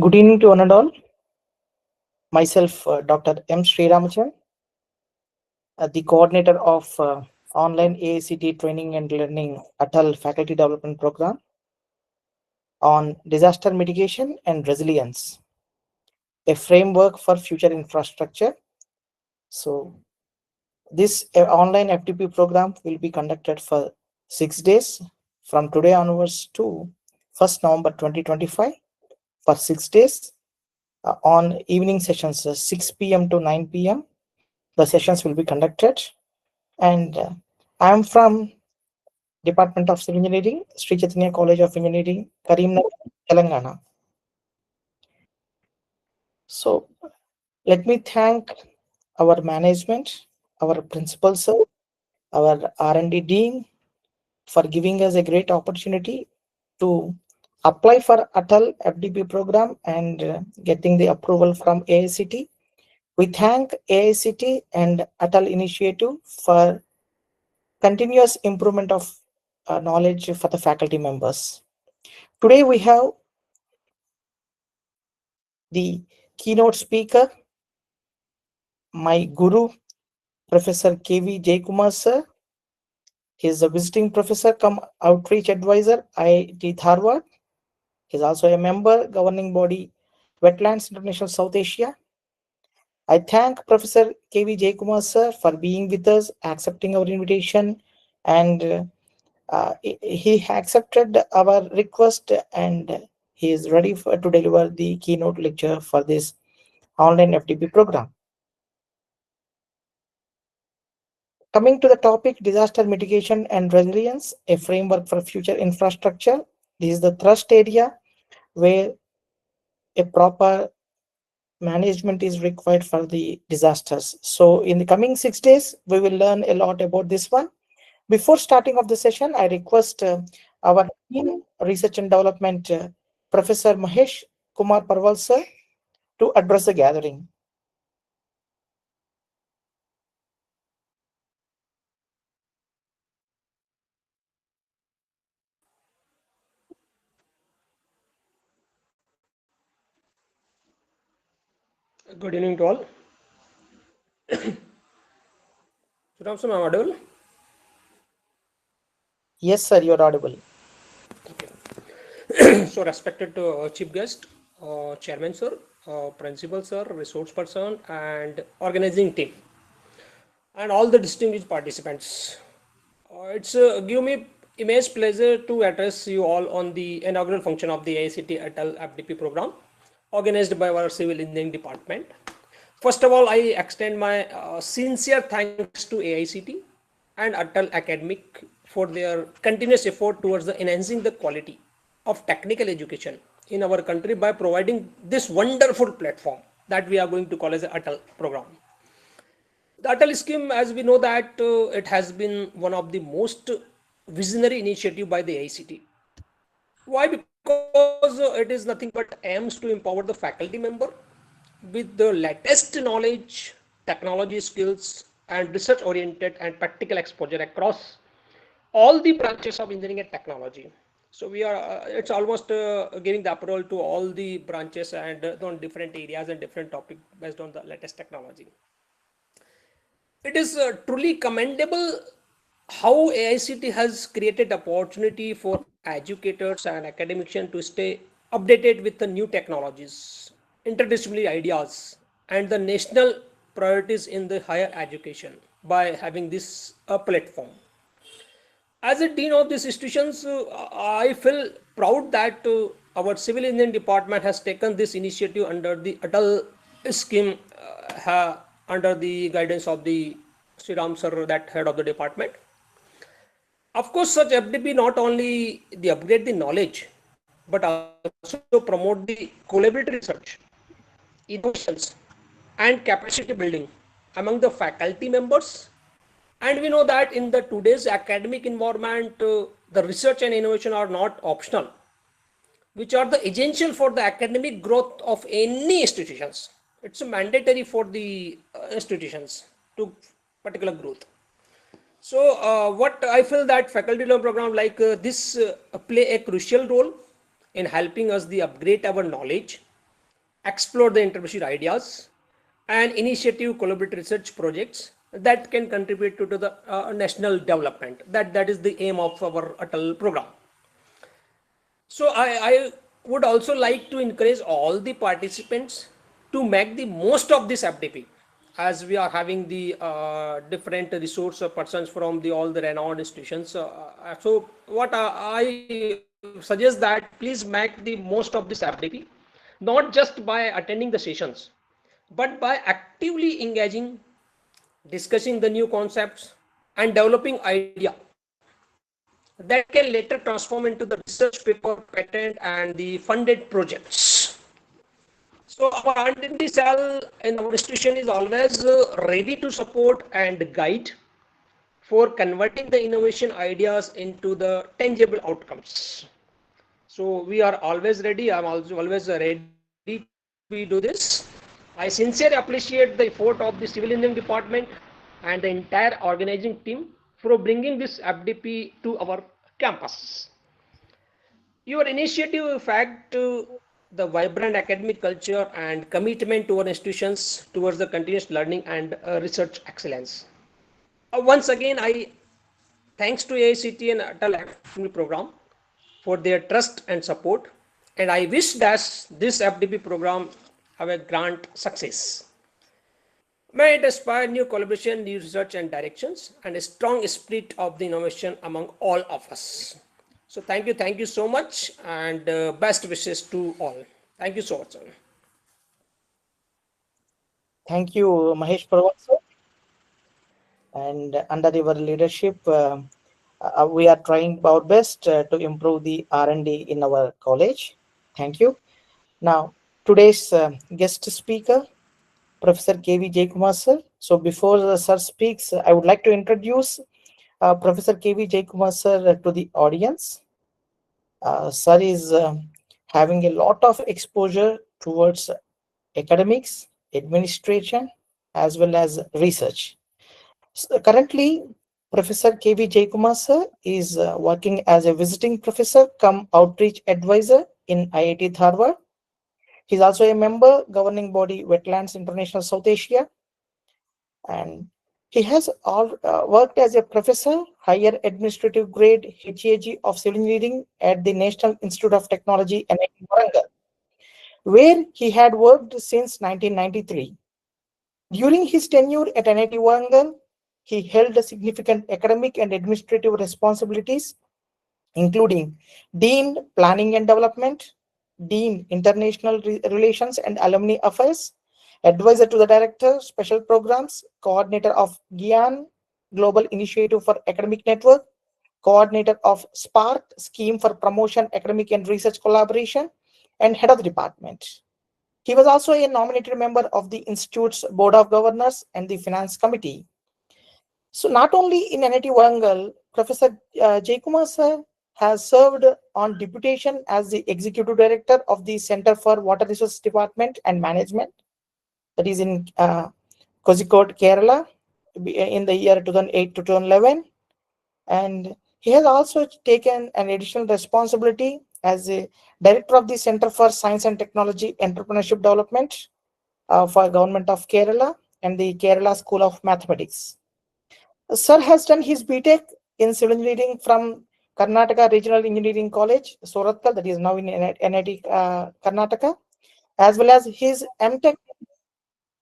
Good evening to one and all. Myself, Dr. M. Sriramachan, the coordinator of online AICT Training and Learning Atal Faculty Development Program on Disaster Mitigation and Resilience, a framework for future infrastructure. So, this online FDP program will be conducted for 6 days from today onwards to 1st November 2025 for 6 days on evening sessions 6 p.m. to 9 p.m. The sessions will be conducted, and I am from Department of Civil Engineering, Sri Chaitanya College of Engineering, Karimnagar, Telangana. So let me thank our management, our principal sir, our R&D dean for giving us a great opportunity to apply for Atal FDP program and getting the approval from AICT. We thank AICT and Atal Initiative for continuous improvement of knowledge for the faculty members. Today we have the keynote speaker, my guru, Professor K.V. Jaykumar sir. He is a visiting professor come outreach advisor, IIT Dharwad. He is also a member governing body, Wetlands International South Asia. I thank Professor K.V. Jaykumar sir for being with us, accepting our invitation, and he accepted our request, and he is ready to deliver the keynote lecture for this online FDP program. Coming to the topic, disaster mitigation and resilience, a framework for future infrastructure. This is the thrust area where a proper management is required for the disasters. So in the coming 6 days, we will learn a lot about this one. Before starting of the session, I request our team research and development Professor Mahesh Kumar Parwal sir to address the gathering. Good evening to all. Sir, am I audible? Yes, sir, you are audible. So, respected chief guest, chairman sir, principal sir, resource person, and organizing team, and all the distinguished participants. It's give me immense pleasure to address you all on the inaugural function of the AICT Atal FDP program, organized by our civil engineering department. First of all, I extend my sincere thanks to AICT and Atal Academic for their continuous effort towards enhancing the quality of technical education in our country by providing this wonderful platform that we are going to call as the Atal program. The Atal scheme, as we know that it has been one of the most visionary initiative by the AICT. Why? Because it is nothing but aims to empower the faculty member with the latest knowledge, technology skills, and research oriented and practical exposure across all the branches of engineering and technology. So we are it's almost giving the approval to all the branches and on different areas and different topic based on the latest technology. It is truly commendable how AICT has created opportunity for educators and academicians to stay updated with the new technologies, interdisciplinary ideas, and the national priorities in the higher education by having this platform. As a dean of these institutions, I feel proud that our civil engineering department has taken this initiative under the Atal scheme under the guidance of the Sri Ram sir, that head of the department. Of course, such FDP not only the upgrade the knowledge, but also promote the collaborative research, innovations, and capacity building among the faculty members. And we know that in the today's academic environment, the research and innovation are not optional, which are the essential for the academic growth of any institutions. It's mandatory for the institutions to particular growth. So, what I feel that faculty learning program like this play a crucial role in helping us the upgrade our knowledge explore the entrepreneurship ideas, and initiative collaborative research projects that can contribute to the national development. That is the aim of our Atal program. So I would also like to encourage all the participants to make the most of this FDP, as we are having the different resource persons from the all the renowned institutions. So what I suggest that please make the most of this FDP, not just by attending the sessions, but by actively engaging, discussing the new concepts, and developing idea that can later transform into the research paper, patent, and the funded projects. So our R&D cell in our institution is always ready to support and guide for converting the innovation ideas into the tangible outcomes. So we are always ready. I'm also always ready to be do this. I sincerely appreciate the effort of the civil engineering department and the entire organizing team for bringing this FDP to our campus. Your initiative, in fact, the vibrant academic culture and commitment to our institutions towards the continuous learning and research excellence. Once again, I thanks to AICT and Atal Fdp program for their trust and support, and I wish that this FDP program have a grand success. May it inspire new collaboration, new research and directions, and a strong spirit of the innovation among all of us. So thank you so much, and best wishes to all. Thank you so much, sir. Thank you, Mahesh Parwat, sir. And under your leadership, we are trying our best to improve the R&D in our college. Thank you. Now, today's guest speaker, Professor K.V. Jayakumar, sir. So before the sir speaks, I would like to introduce Professor K.V. Jayakumar, sir, to the audience. Sir is having a lot of exposure towards academics, administration, as well as research. So currently, Professor K.V. Jayakumar, sir, is working as a visiting professor cum outreach advisor in IIT Dharwad. He's also a member governing body Wetlands International South Asia, and he has worked as a professor, higher administrative grade HAG of civil engineering at the National Institute of Technology, NIT Warangal, where he had worked since 1993. During his tenure at NIT Warangal, he held significant academic and administrative responsibilities, including Dean Planning and Development, Dean International Relations and Alumni Affairs, Advisor to the Director, Special Programs, Coordinator of GIAN, Global Initiative for Academic Network, Coordinator of SPARK, Scheme for Promotion, Academic and Research Collaboration, and Head of the Department. He was also a nominated member of the Institute's Board of Governors and the Finance Committee. So not only in NIT Warangal, Professor Jayakumar sir has served on deputation as the Executive Director of the Center for Water Resources Department and Management, that is in Kozhikode, Kerala, in the year 2008 to 2011. And he has also taken an additional responsibility as a Director of the Center for Science and Technology Entrepreneurship Development for Government of Kerala and the Kerala School of Mathematics. Sir has done his BTech in civil engineering from Karnataka Regional Engineering College, Suratkal, that is now in NIT Karnataka, as well as his MTech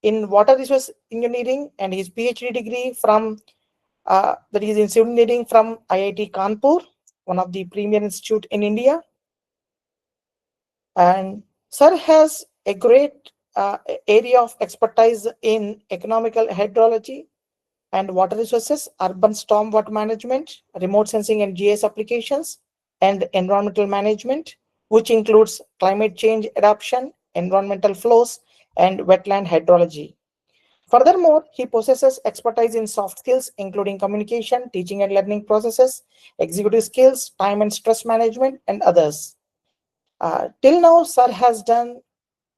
in water resource engineering and his PhD degree from that is in civil engineering from IIT Kanpur, one of the premier institute in India. And Sir has a great area of expertise in economical hydrology and water resources, urban stormwater management, remote sensing and GIS applications, and environmental management, which includes climate change adaptation, environmental flows, and wetland hydrology. Furthermore, he possesses expertise in soft skills, including communication, teaching and learning processes, executive skills, time and stress management, and others. Till now, Sir has done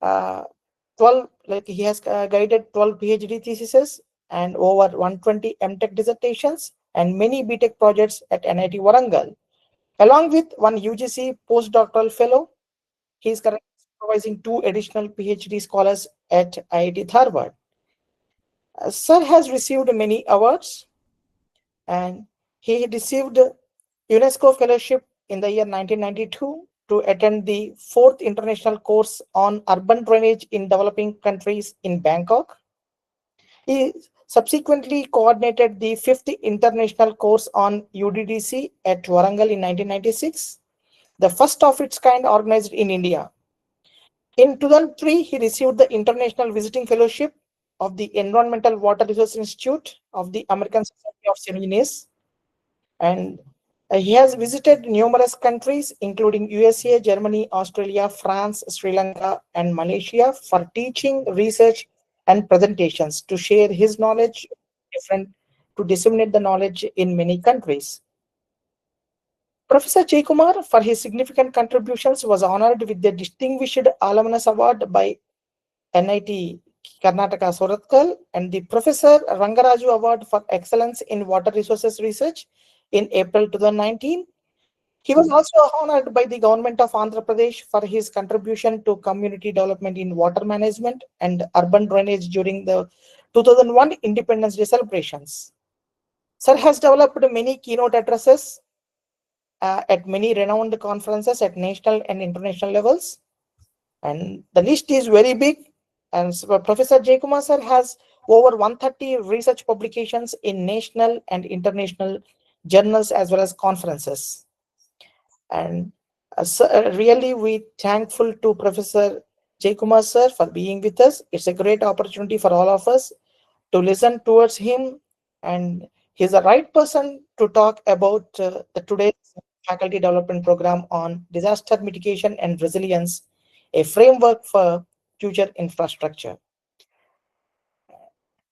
12, like he has guided 12 PhD theses and over 120 MTech dissertations and many BTech projects at NIT Warangal, along with one UGC postdoctoral fellow. He is currently supervising 2 additional PhD scholars at IIT Harvard. Sir has received many awards, and he received UNESCO Fellowship in the year 1992 to attend the 4th International Course on Urban Drainage in Developing Countries in Bangkok. He subsequently coordinated the 5th International Course on UDDC at Warangal in 1996, the first of its kind organized in India. In 2003, he received the International Visiting Fellowship of the Environmental Water Resource Institute of the American Society of Engineers, and he has visited numerous countries, including USA, Germany, Australia, France, Sri Lanka, and Malaysia for teaching, research, and presentations to share his knowledge different to disseminate the knowledge in many countries. Professor Jaykumar, for his significant contributions, was honored with the Distinguished Alumnus Award by NIT Karnataka Surathkal and the Professor Rangaraju Award for Excellence in Water Resources Research in April 2019. He was also honored by the government of Andhra Pradesh for his contribution to community development in water management and urban drainage during the 2001 Independence Day celebrations. Sir has developed many keynote addresses at many renowned conferences at national and international levels, and the list is very big. And so Professor Jaykumar sir has over 130 research publications in national and international journals as well as conferences. And really, we thankful to Professor Jaykumar sir for being with us. It's a great opportunity for all of us to listen towards him, and he's the right person to talk about the today's faculty development program on disaster mitigation and resilience, a framework for future infrastructure.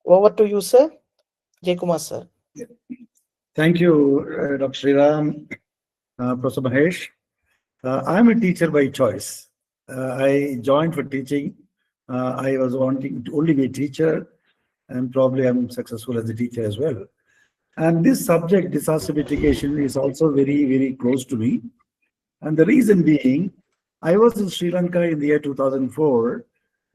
Over to you, sir. Jaykumar sir. Thank you, Dr. Sriram, Professor Mahesh. I'm a teacher by choice. I joined for teaching. I was wanting to only be a teacher, and probably I'm successful as a teacher as well. And this subject, disaster mitigation, is also very, very close to me. And the reason being, I was in Sri Lanka in the year 2004,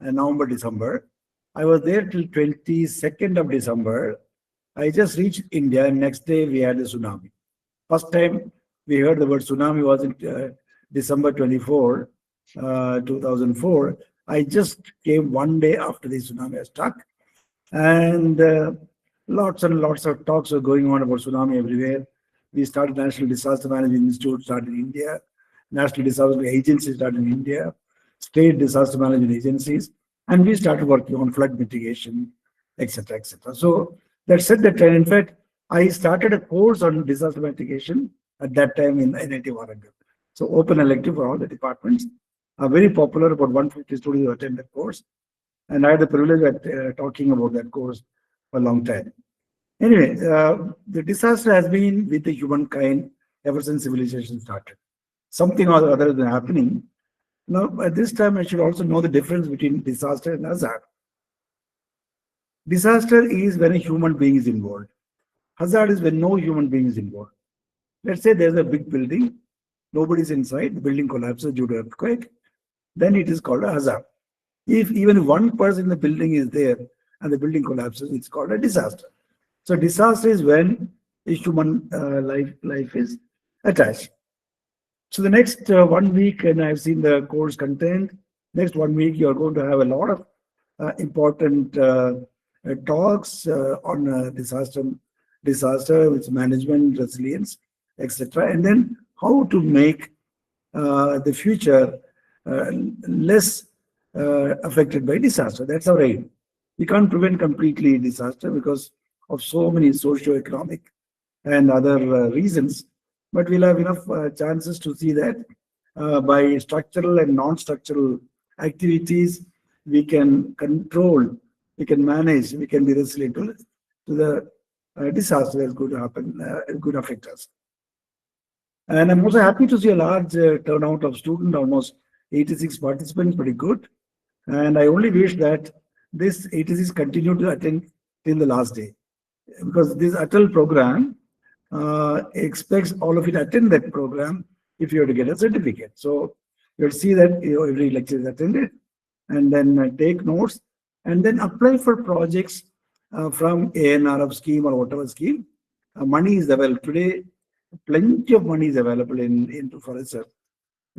November, December. I was there till 22nd of December. I just reached India, and next day we had a tsunami. First time we heard the word tsunami was in December 24, 2004. I just came one day after the tsunami had struck, and lots and lots of talks were going on about tsunami everywhere. We started National Disaster Management Institute, started in India. National Disaster Agency started in India. State disaster management agencies, and we started working on flood mitigation, etc., etc. So that said that, in fact, I started a course on disaster mitigation at that time in NIT Warangal. So open elective for all the departments. Very popular, about 150 students attend that course. And I had the privilege of talking about that course for a long time. Anyway, the disaster has been with the humankind ever since civilization started. Something or other is happening. Now, at this time, I should also know the difference between disaster and hazard. Disaster is when a human being is involved. Hazard is when no human being is involved. Let's say there's a big building, nobody's inside, the building collapses due to earthquake, then it is called a hazard. If even one person in the building is there and the building collapses, it's called a disaster. So disaster is when a human life is attached. So the next 1 week, and I've seen the course content, next 1 week you're going to have a lot of important talks on disaster, with management, resilience, etc. And then how to make the future less affected by disaster. That's our aim. We can't prevent completely disaster because of so many socio-economic and other reasons, but we'll have enough chances to see that by structural and non-structural activities, we can control, we can manage, we can be resilient to the disaster that's going to happen, going to affect us. And I'm also happy to see a large turnout of students, almost 86 participants, pretty good. And I only wish that this 86 continue to attend till the last day, because this Atal program expects all of you to attend that program if you have to get a certificate. So You'll see that every lecture is attended, and then take notes, and then apply for projects from ANRF scheme or whatever scheme. Money is available today. Plenty of money is available in for research.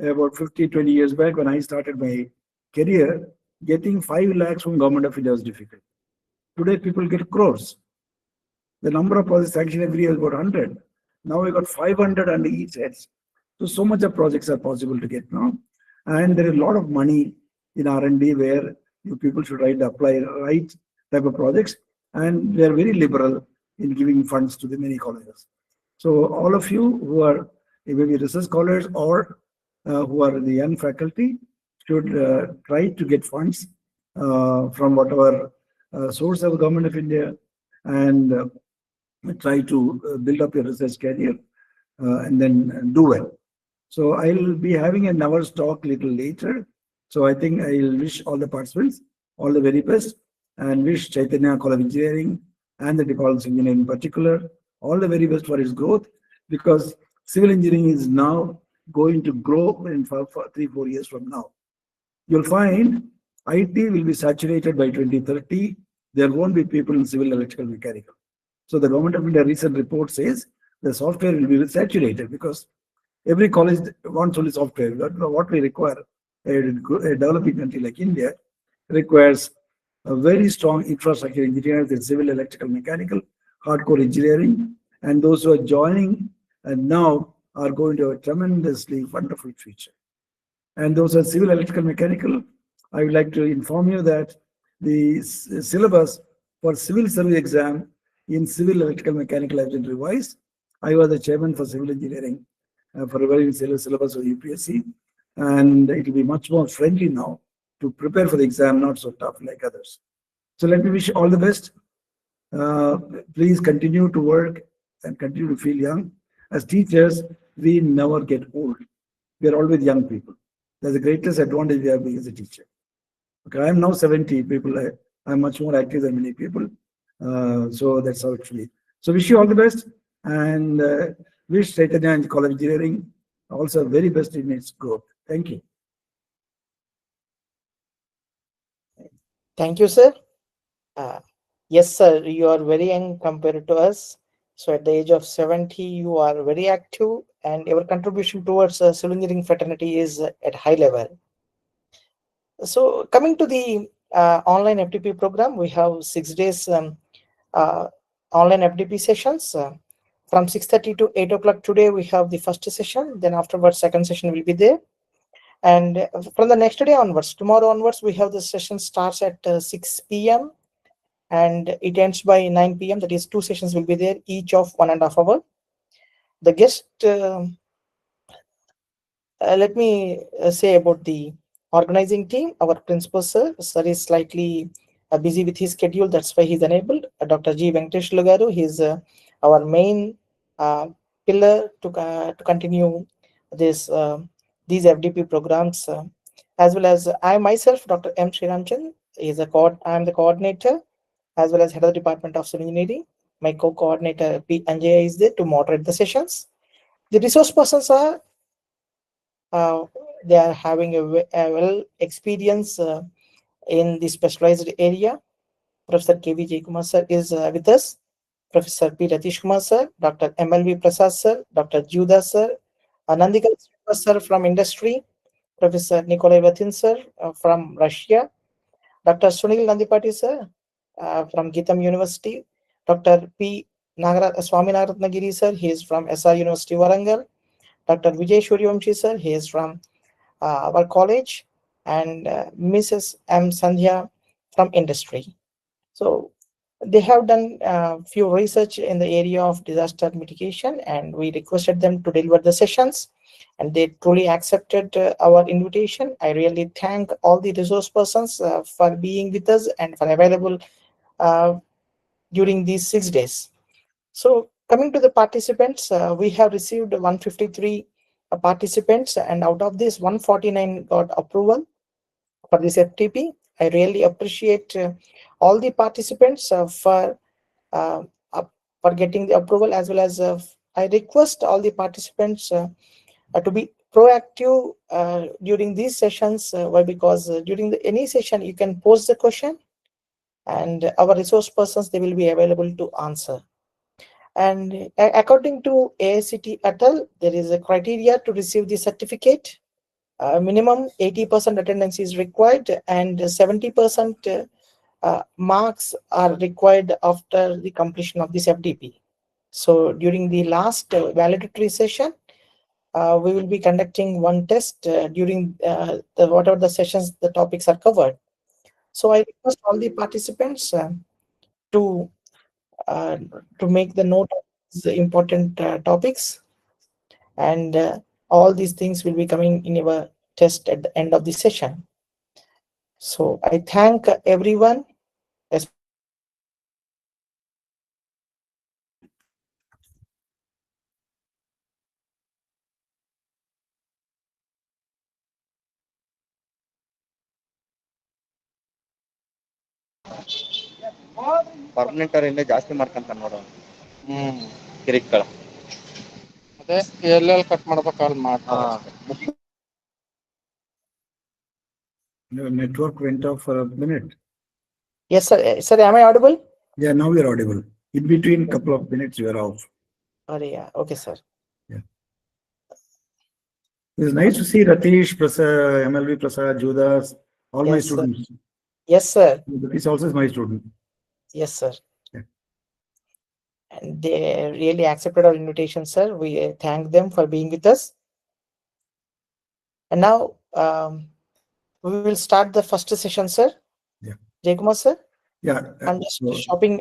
About 50, 20 years back, when I started my career, getting 5 lakhs from government of India was difficult. Today, people get crores. The number of projects sanctioned every year is about 100. Now we got 500 under each heads. So much of projects are possible to get now. And there is a lot of money in R&D where you people should apply right type of projects. And they are very liberal in giving funds to the many colleges. So all of you who are maybe research scholars or who are the young faculty should try to get funds from whatever source of government of India, and try to build up your research career and then do well. So I'll be having an hour's talk little later. So I think I'll wish all the participants all the very best, and wish Chaitanya College of Engineering and the Department of Engineering in particular all the very best for its growth, because civil engineering is now going to grow in 3-4 years from now. You'll find IT will be saturated by 2030. There won't be people in civil, electrical, mechanical. So the government of India recent report says the software will be saturated because every college wants only software. What we require, a developing country like India requires a very strong infrastructure engineers in civil, electrical, mechanical, hardcore engineering, and those who are joining and now are going to have a tremendously wonderful future. And those are civil, electrical, mechanical. I would like to inform you that the syllabus for civil service exam in civil, electrical, mechanical has been revised. I was the chairman for civil engineering for revising syllabus of UPSC, and it will be much more friendly now to prepare for the exam, not so tough like others. So let me wish you all the best. Please continue to work and continue to feel young. As teachers, we never get old. We are always young people. That's the greatest advantage we have being as a teacher. Okay, I am now 70 people. I'm much more active than many people. So that's how it should be. So wish you all the best, and wish Chaitanya and College of Engineering also very best in its growth. Thank you. Thank you, sir. Yes, sir, you are very young compared to us. So at the age of 70, you are very active, and your contribution towards civil engineering fraternity is at high level. So coming to the online FDP program, we have 6 days online FDP sessions. From 6:30 to 8 o'clock today, we have the first session. Then afterwards, second session will be there. And from the next day onwards, tomorrow onwards, we have the session starts at 6 p.m. and it ends by 9 p.m. That is 2 sessions will be there, each of 1.5 hours. The guest, let me say about the organizing team. Our principal sir is slightly busy with his schedule. That's why he's unable. Dr. G. Venkatesh Lugaru, he's our main pillar to continue this these FDP programs, as well as I myself, Dr. M. Sriramchan, I am the coordinator as well as head of the Department of Civil Engineering. My co-coordinator P. Anjaya is there to moderate the sessions. The resource persons are they are having a well experience in the specialized area. Professor K.V. Jaykumar sir is with us. Professor P. Ratish Kumar sir, Dr. MLV Prasad sir, Dr. Juda sir, Nandika sir from industry, Professor Nikolai Vatin sir from Russia, Dr. Sunil Nandipati sir from Gitam University, Dr. P. Swami Nagaratnagiri sir, he is from SR University Warangal, Dr. Vijay Shuryavamshi sir, he is from our college, and Mrs. M. Sandhya from industry. So they have done few research in the area of disaster mitigation, and we requested them to deliver the sessions, and they truly accepted our invitation. I really thank all the resource persons for being with us and for available during these 6 days. So coming to the participants, we have received 153 participants, and out of this 149 got approval for this FTP. I really appreciate all the participants uh, for getting the approval, as well as I request all the participants to be proactive during these sessions. Why? Because during any session, you can pose the question, and our resource persons, they will be available to answer. And according to AICT Atal, there is a criteria to receive the certificate. Minimum 80% attendance is required, and 70% marks are required after the completion of this FDP. So during the last validatory session, we will be conducting one test during whatever the sessions the topics are covered. So I request all the participants to uh, to make the note of the important topics, and all these things will be coming in our test at the end of the session. So I thank everyone, especially permanent ಅವ್ರಿಂದ ಜಾಸ್ತಿ ಮಾಡ್ಕೊಂತ ನೋಡೋ ಕಿರಿಕ್ಗಳ ಅದೇ ಎಲ್ಲೆಲ್ಲಿ cut ಮಾಡ್ಬೇಕಾದ್ರೆ ಮಾಡ್ತಾರೆ. Your network went off for a minute. Yes, sir. Sir, am I audible? Yeah, now you're audible. In between couple of minutes, you are off. Oh, yeah. Okay, sir. It's nice to see Ratish, Prasad, MLV Prasad, Judas, all my Yes, sir. students. Yes, sir. Ratish also is my student. Yes, sir. Yeah. And they really accepted our invitation, sir. We thank them for being with us. And now we will start the first session, sir. Yeah. Jaykumar, sir. Yeah. I'm just stopping.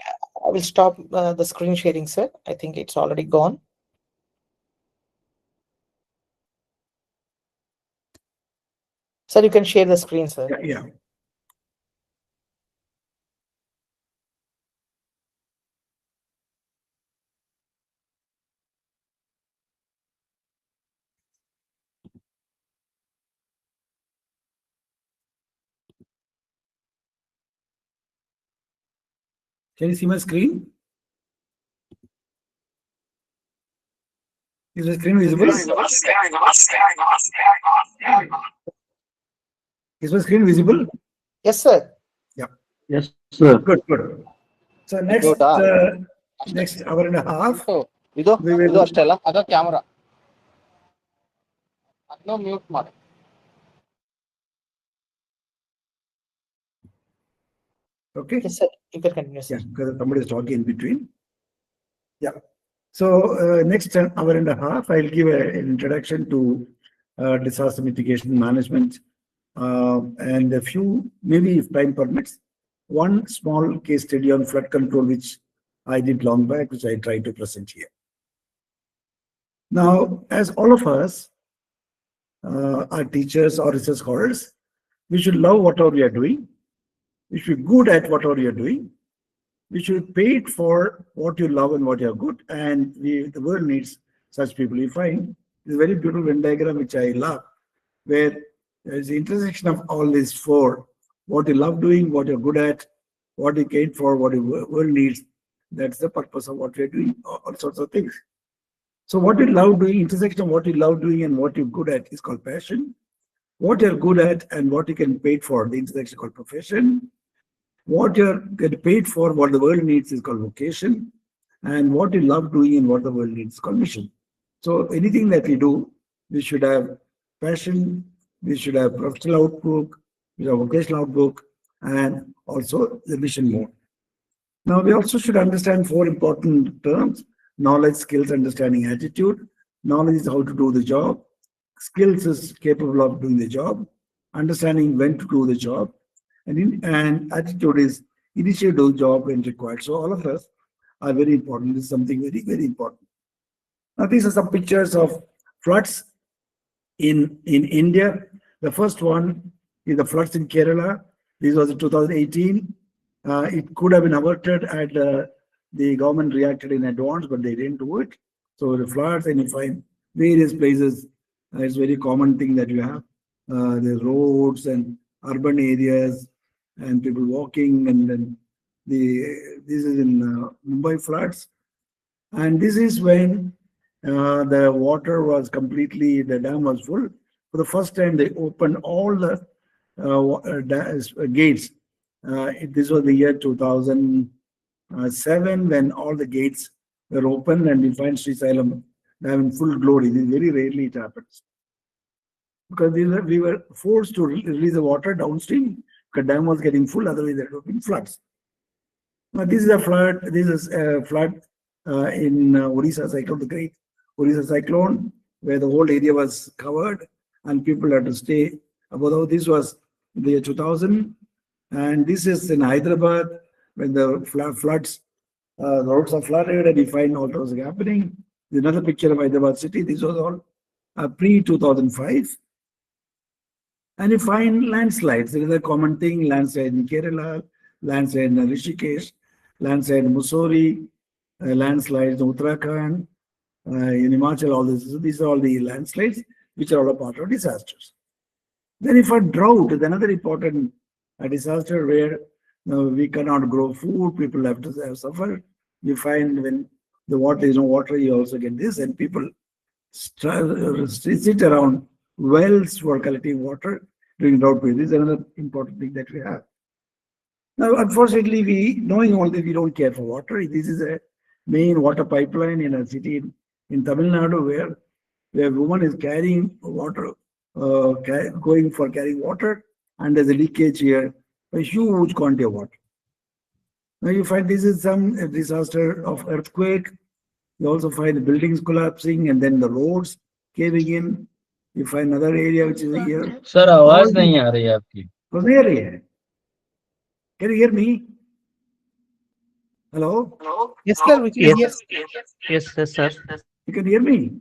I will stop the screen sharing, sir. I think it's already gone. Sir, you can share the screen, sir. Yeah. Can you see my screen? Is the screen visible? Is my screen visible? Yes, sir. Yeah. Yes, sir. Good. So next hour and a half, ಇದು we will. ಇದು ಅಷ್ಟೇ ಅಲ್ಲ ಅದ camera ಅದನ್ನ mute ಮಾಡಿ. Okay. Yes, sir. You can continue, sir. Yeah, because somebody is talking in between. Yeah. So next hour and a half, I'll give an introduction to disaster mitigation management, and a few, maybe if time permits, one small case study on flood control, which I did long back, which I try to present here. Now, as all of us are teachers or research scholars, we should love whatever we are doing. We should be good at whatever you are doing. We should be paid for what you love and what you are good. And the world needs such people. You find this very beautiful Venn diagram, which I love, where there is the intersection of all these four: what you love doing, what you're good at, what you paid for, what your world needs. That's the purpose of what we're doing, all sorts of things. So what you love doing, intersection of what you love doing and what you're good at is called passion. What you're good at and what you can paid for, the intersection called profession. What you're get paid for, what the world needs is called vocation. And what you love doing and what the world needs is called mission. So anything that we do, we should have passion, we should have professional outlook, we should have vocational outlook, and also the mission mode. Now, we also should understand four important terms: knowledge, skills, understanding, attitude. Knowledge is how to do the job. Skills is capable of doing the job. Understanding when to do the job. And attitude is initiate the job when required. So all of us are very important. This is something very, very important. Now, these are some pictures of floods in India. The first one is the floods in Kerala. This was in 2018. It could have been averted had the government reacted in advance, but they didn't do it. So the floods, and you find various places. It's a very common thing that you have the roads and urban areas and people walking, and then this is in Mumbai floods, and this is when The water was completely, the dam was full. For the first time, they opened all the gates. This was the year 2007 when all the gates were open and we find Sri Salem dam in full glory. This very rarely it happens. Because we were forced to release the water downstream because dam was getting full, otherwise there would have been floods. Now this is a flood. This is a flood in Odisha cyclone, the great Odisha cyclone, where the whole area was covered and people had to stay. Although this was the year 2000, and this is in Hyderabad when the floods, the roads are flooded, and you find all those happening. There's another picture of Hyderabad city. This was all pre-2005. And you find landslides. There is a common thing: landslide in Kerala, landslide in Rishikesh, landslide in Mussoorie, landslides in Uttarakhand, in Himachal. All this. So these are all the landslides which are all a part of disasters. Then, if a drought is another important disaster where we cannot grow food, people have to suffer. You find when the water is no water, you also get this, and people sit around wells for collecting water during drought period. This is another important thing that we have. Now, unfortunately, knowing all this, we don't care for water. This is a main water pipeline in a city in Tamil Nadu where a woman is carrying water, going for carrying water, and there's a leakage here, a huge quantity of water. Now you find this is some disaster of earthquake. You also find the buildings collapsing and then the roads caving in. You find another area which is here. Sir आवाज नहीं आ रही है आपकी. Can you hear me? Hello? Yes, sir. We can hear. Yes, sir. You can hear me?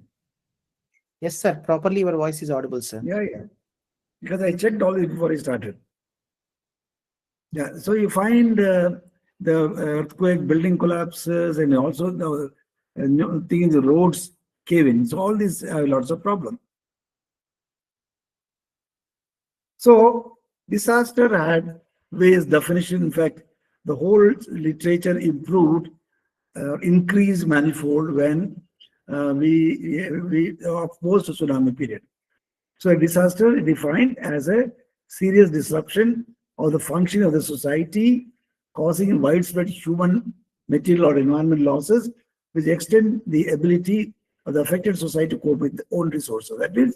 Yes, sir. Properly, your voice is audible, sir. Yeah. Because I checked all this before I started. Yeah, so you find the earthquake, building collapses, and also the things, the roads caving. So all these have lots of problems. So disaster had various definitions. In fact, the whole literature improved, increased manifold when we post tsunami period. So a disaster is defined as a serious disruption of the functioning of the society, causing widespread human, material, or environmental losses, which extend the ability of the affected society to cope with their own resources. That means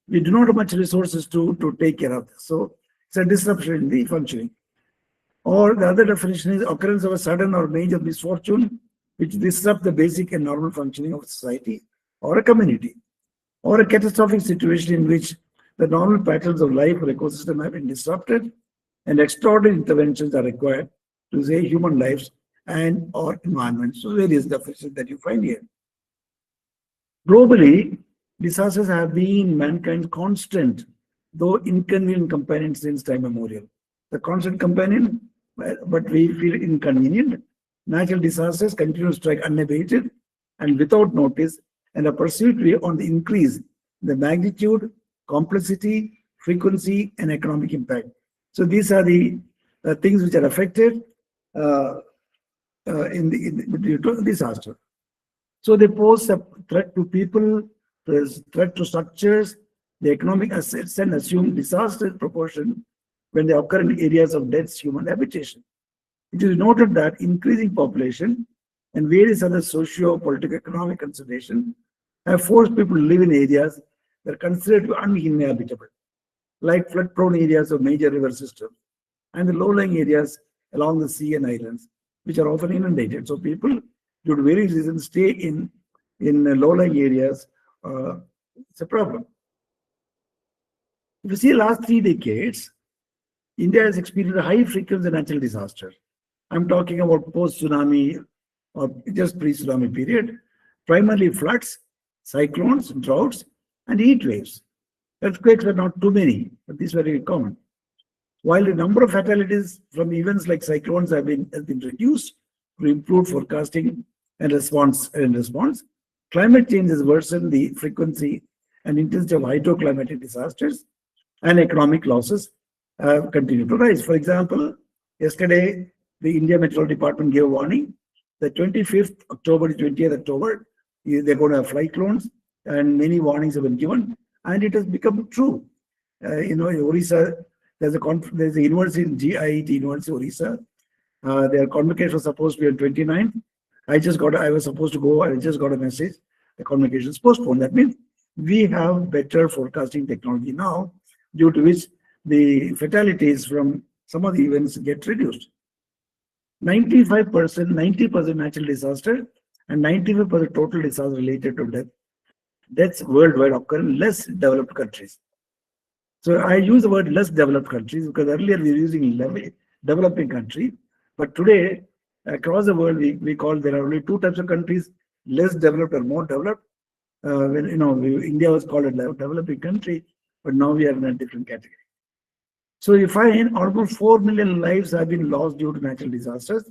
we do not have much resources to take care of this. So it's a disruption in the functioning. Or the other definition is occurrence of a sudden or major misfortune which disrupt the basic and normal functioning of society or a community, or a catastrophic situation in which the normal patterns of life or ecosystem have been disrupted and extraordinary interventions are required to save human lives and or environment. So various definitions that you find here. Globally, disasters have been mankind's constant, though inconvenient companion since time memorial. The constant companion, but we feel inconvenient. Natural disasters continue to strike unabated and without notice, and are perceived to be on the increase the magnitude, complexity, frequency, and economic impact. So these are the things which are affected due to disaster. So they pose a threat to people, threat to structures, the economic assets, and assume disaster proportion when they occur in areas of dense human habitation. It is noted that increasing population and various other socio-political economic considerations have forced people to live in areas that are considered uninhabitable, like flood-prone areas of major river systems and the low-lying areas along the sea and islands, which are often inundated. So people, due to various reasons, stay in low-lying areas. It's a problem. If you see the last 3 decades, India has experienced a high frequency of natural disaster. I'm talking about post-tsunami or just pre-tsunami period, primarily floods, cyclones, droughts, and heat waves. Earthquakes were not too many, but these were very common. While the number of fatalities from events like cyclones has been reduced to improve forecasting and response, climate change has worsened the frequency and intensity of hydroclimatic disasters, and economic losses continue to rise. For example, yesterday, the India Meteorology Department gave a warning the 25th October to 20th October, they're going to have flight clones, and many warnings have been given, and it has become true. Orissa, there's a university in Aicte University, Orissa. Their convocation was supposed to be on 29th. I was supposed to go, I just got a message, the convocation is postponed. That means we have better forecasting technology now, due to which the fatalities from some of the events get reduced. 95%, 90% natural disaster and 95% total disaster related to deaths worldwide occur in less developed countries. So I use the word less developed countries because earlier we were using developing country, but today across the world we call there are only two types of countries: less developed or more developed. India was called a developing country, but now we are in a different category. So you find almost 4 million lives have been lost due to natural disasters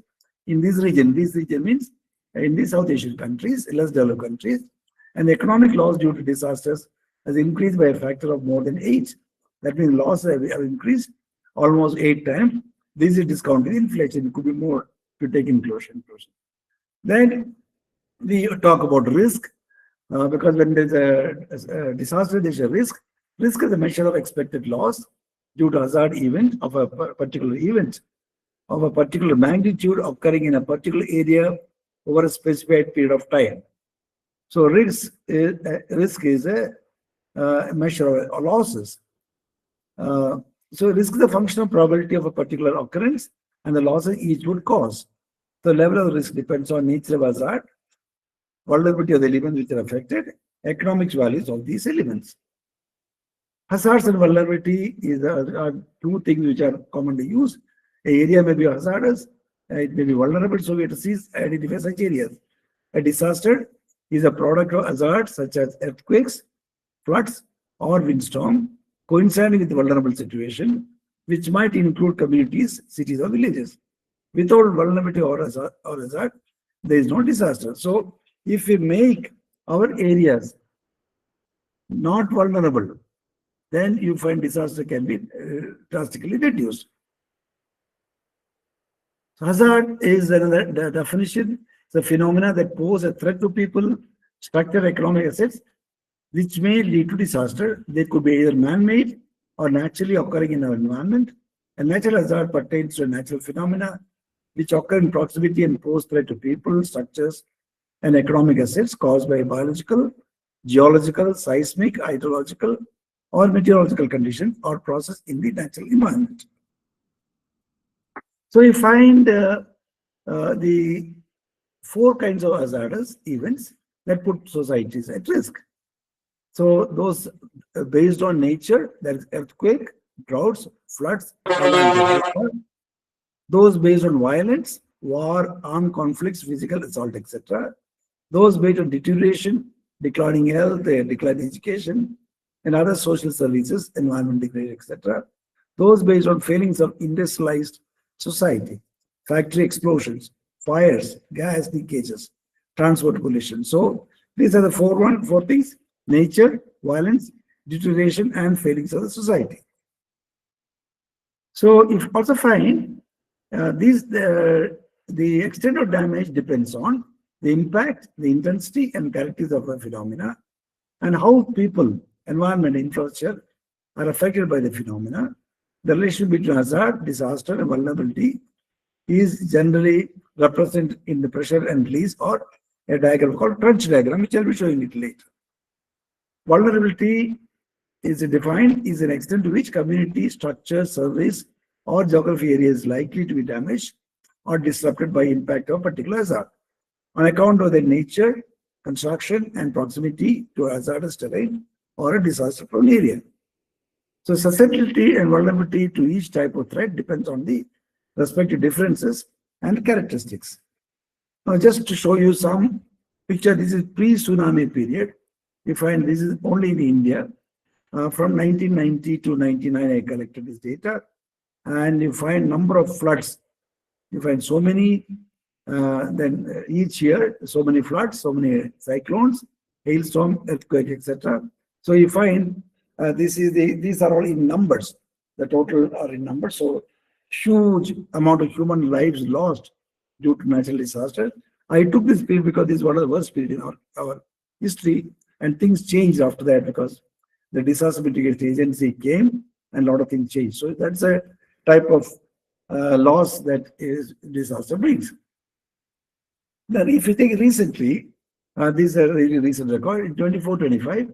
in this region. This region means in the South Asian countries, less developed countries, and the economic loss due to disasters has increased by a factor of more than 8. That means losses have increased almost 8 times. This is discounted inflation. It could be more to take inflation. Then we talk about risk, because when there's a disaster, there's a risk. Risk is a measure of expected loss due to hazard event of a particular event of a particular magnitude occurring in a particular area over a specified period of time. So risk is a measure of losses. So risk is a function of probability of a particular occurrence and the losses each would cause. The level of risk depends on nature of hazard, vulnerability of the elements which are affected, economic values of these elements. Hazards and vulnerability are two things which are commonly used. An area may be hazardous, it may be vulnerable, so we have to identify such areas. A disaster is a product of hazards such as earthquakes, floods, or windstorm, coinciding with the vulnerable situation, which might include communities, cities, or villages. Without vulnerability or hazard, there is no disaster. So, if we make our areas not vulnerable, then you find disaster can be drastically reduced. So hazard is another definition. It's a phenomena that pose a threat to people, structure, economic assets, which may lead to disaster. They could be either man-made or naturally occurring in our environment. A natural hazard pertains to a natural phenomena which occur in proximity and pose threat to people, structures, and economic assets caused by biological, geological, seismic, hydrological, or meteorological condition or process in the natural environment. So you find the 4 kinds of hazardous events that put societies at risk. So those based on nature, that is earthquake, droughts, floods, those based on violence, war, armed conflicts, physical assault, etc. Those based on deterioration, declining health, declining education, and other social services, environment degradation, etc. Those based on failings of industrialized society, factory explosions, fires, gas leakages, transport pollution. So these are the four things: nature, violence, deterioration, and failings of the society. So if also find the extent of damage depends on the impact, the intensity, and characteristics of the phenomena, and how people, environment, infrastructure are affected by the phenomena. The relation between hazard, disaster, and vulnerability is generally represented in the pressure and release, or a diagram called trench diagram, which I'll be showing it later. Vulnerability is defined as an extent to which community, structure, service, or geography area is likely to be damaged or disrupted by impact of particular hazard on account of their nature, construction, and proximity to a hazardous terrain or a disaster-prone area. So susceptibility and vulnerability to each type of threat depends on the respective differences and characteristics. Now, just to show you some picture, this is pre-tsunami period. You find this is only in India. From 1990 to 99, I collected this data, and you find number of floods. You find so many. Then each year, so many floods, so many cyclones, hailstorm, earthquake, etc. So you find these are all in numbers. The total are in numbers. So huge amount of human lives lost due to natural disaster. I took this period because this is one of the worst period in our history, and things changed after that because the Disaster Mitigation Agency came and a lot of things changed. So that's a type of loss that is disaster brings. Then if you think recently, these are really recent record, in 24-25,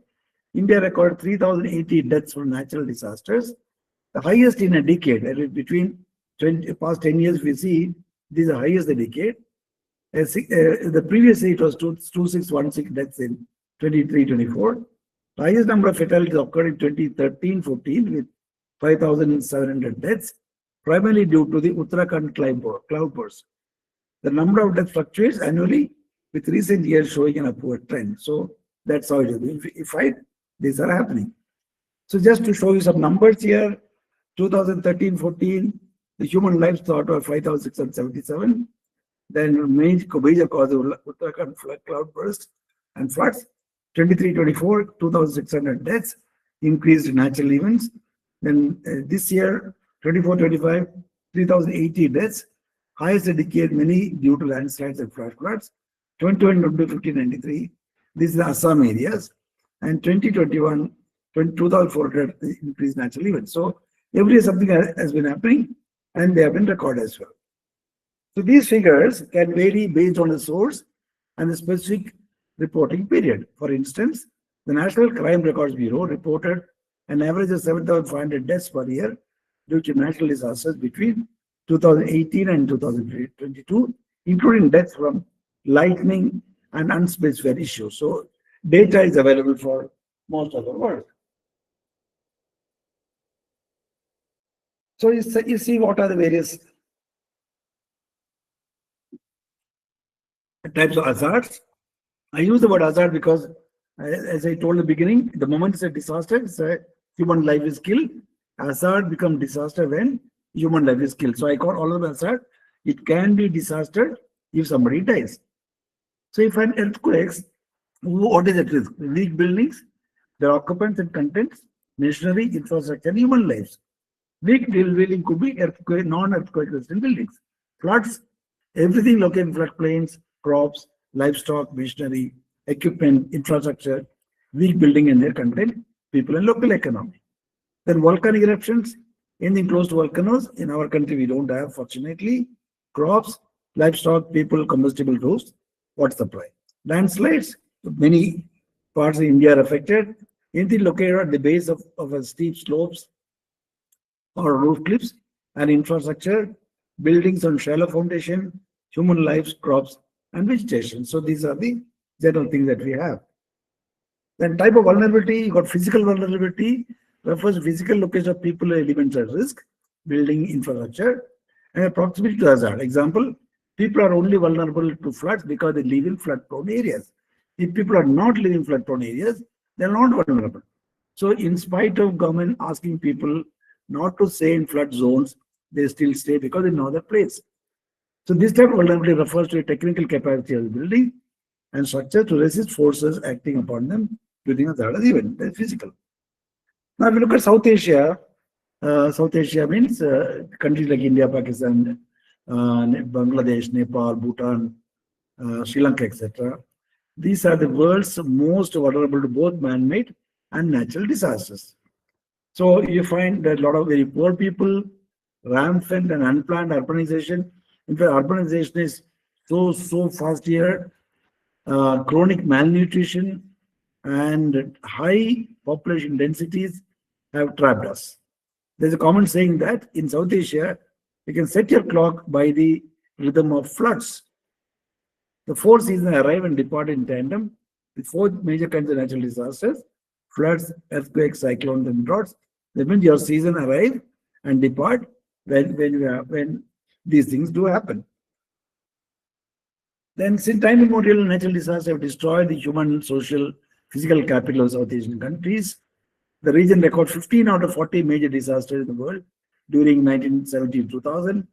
India recorded 3,080 deaths from natural disasters, the highest in a decade. And between past 10 years, we see these are highest in a decade. The previous year it was 2616 deaths in 23-24. The highest number of fatalities occurred in 2013-14 with 5,700 deaths, primarily due to the Uttarakhand cloudburst. The number of deaths fluctuates annually, with recent years showing an upward trend. So that's how it is. If these are happening. So just to show you some numbers here, 2013-14, the human lives thought were 5,677. Then major cause of Uttarakhand cloudburst and floods. 23-24, 2,600 deaths, increased natural events. Then this year, 24-25, 3,080 deaths, highest a decade, many due to landslides and flash floods. 2021-1593, these are Assam areas, and 2021, 2,400 increased natural events. So every year something has been happening, and they have been recorded as well. So these figures can vary based on the source and the specific reporting period. For instance, the National Crime Records Bureau reported an average of 7,500 deaths per year due to natural disasters between 2018 and 2022, including deaths from lightning and unspecified issues. So data is available for most of the world. So you see what are the various types of hazards. I use the word hazard because, as I told in the beginning, the moment it's a disaster, it's a human life is killed. Hazard becomes disaster when human life is killed. So I call all of them hazard. It can be disaster if somebody dies. So if an earthquakes, what is at risk? Weak buildings, their occupants and contents, machinery, infrastructure, and human lives. Weak building could be earthquake, non-earthquake resistant buildings. Floods, everything located in floodplains, crops, livestock, machinery, equipment, infrastructure, weak building and their content, people and local economy. Then volcanic eruptions, anything close to volcanoes. In our country, we don't have, fortunately. Crops, livestock, people, combustible roofs, water supply. Landslides, many parts of India are affected. Anything located at the base of a steep slopes or roof cliffs, and infrastructure, buildings on shallow foundation, human lives, crops, and vegetation. So these are the general things that we have. Then type of vulnerability, you got physical vulnerability, refers to physical location of people or elements at risk, building infrastructure, and proximity to hazard. Example, people are only vulnerable to floods because they live in flood-prone areas. If people are not living in flood-prone areas, they are not vulnerable. So in spite of government asking people not to stay in flood zones, they still stay because they know their place. So this type of vulnerability refers to a technical capacity of the building and structure to resist forces acting upon them during a hazardous event. That's physical. Now, if you look at South Asia means countries like India, Pakistan, Bangladesh, Nepal, Bhutan, Sri Lanka, etc. These are the world's most vulnerable to both man-made and natural disasters. So you find that a lot of very poor people, rampant and unplanned urbanization. In fact, urbanization is so fast here. Chronic malnutrition and high population densities have trapped us. There's a common saying that in South Asia, you can set your clock by the rhythm of floods. The four seasons arrive and depart in tandem. The four major kinds of natural disasters: floods, earthquakes, cyclones, and droughts. That means your season arrive and depart when these things do happen. Then, since time immemorial, natural disasters have destroyed the human, social, physical capital of South Asian countries. The region recorded 15 out of 40 major disasters in the world during 1970 to 2000.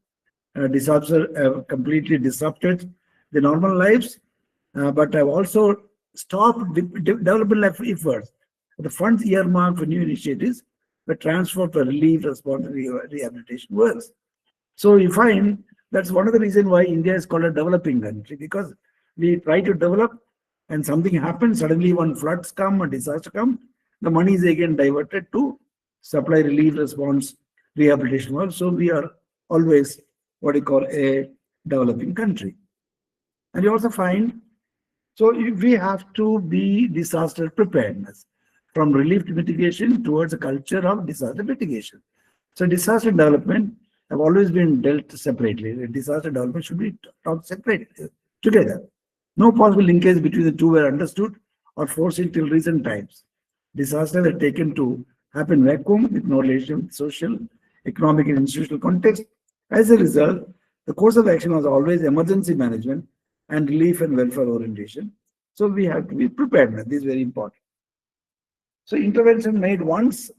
Disasters have completely disrupted the normal lives, but have also stopped development efforts. The funds earmarked for new initiatives were transferred for relief, response, and rehabilitation works. So you find that's one of the reasons why India is called a developing country, because we try to develop and something happens, suddenly one floods come, a disaster come, the money is again diverted to supply relief response, rehabilitation work. So we are always what you call a developing country. And you also find, so we have to be disaster preparedness, from relief to mitigation towards a culture of disaster mitigation. So disaster development have always been dealt separately. The disaster development should be taught separately, together. No possible linkage between the two were understood or foreseen till recent times. Disasters were taken to happen vacuum with no relation with social, economic, and institutional context. As a result, the course of action was always emergency management and relief and welfare orientation. So we have to be prepared. This is very important. So intervention made once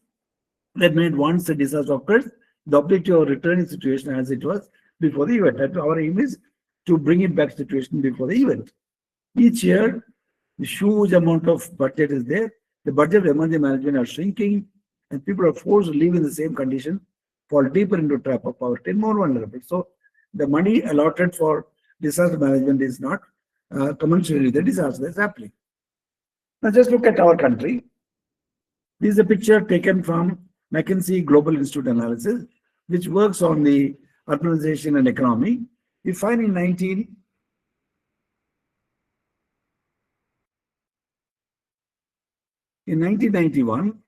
the disaster occurs, the objective of returning situation as it was before the event. And our aim is to bring it back situation before the event. Each year, the huge amount of budget is there. The budget of emergency management are shrinking, and people are forced to live in the same condition, fall deeper into trap of poverty and more vulnerable. So the money allotted for disaster management is not commensurate with the disaster that's happening. Now just look at our country. This is a picture taken from McKinsey Global Institute Analysis, which works on the urbanization and economy. We find in 1991,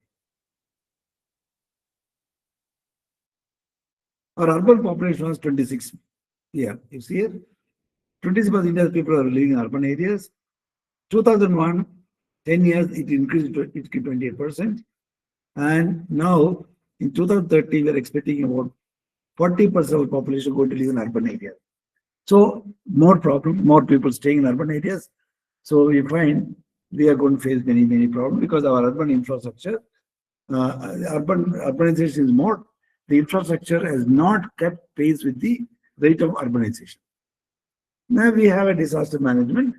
our urban population was 26. Yeah, you see it? 26% of India's people are living in urban areas. 2001, 10 years, it increased to 28%. And now, in 2030, we are expecting about 40% of the population going to live in urban areas. So, more people staying in urban areas. So, we find we are going to face many problems because our urban infrastructure, urbanization is more. The infrastructure has not kept pace with the rate of urbanization. Now we have a disaster management.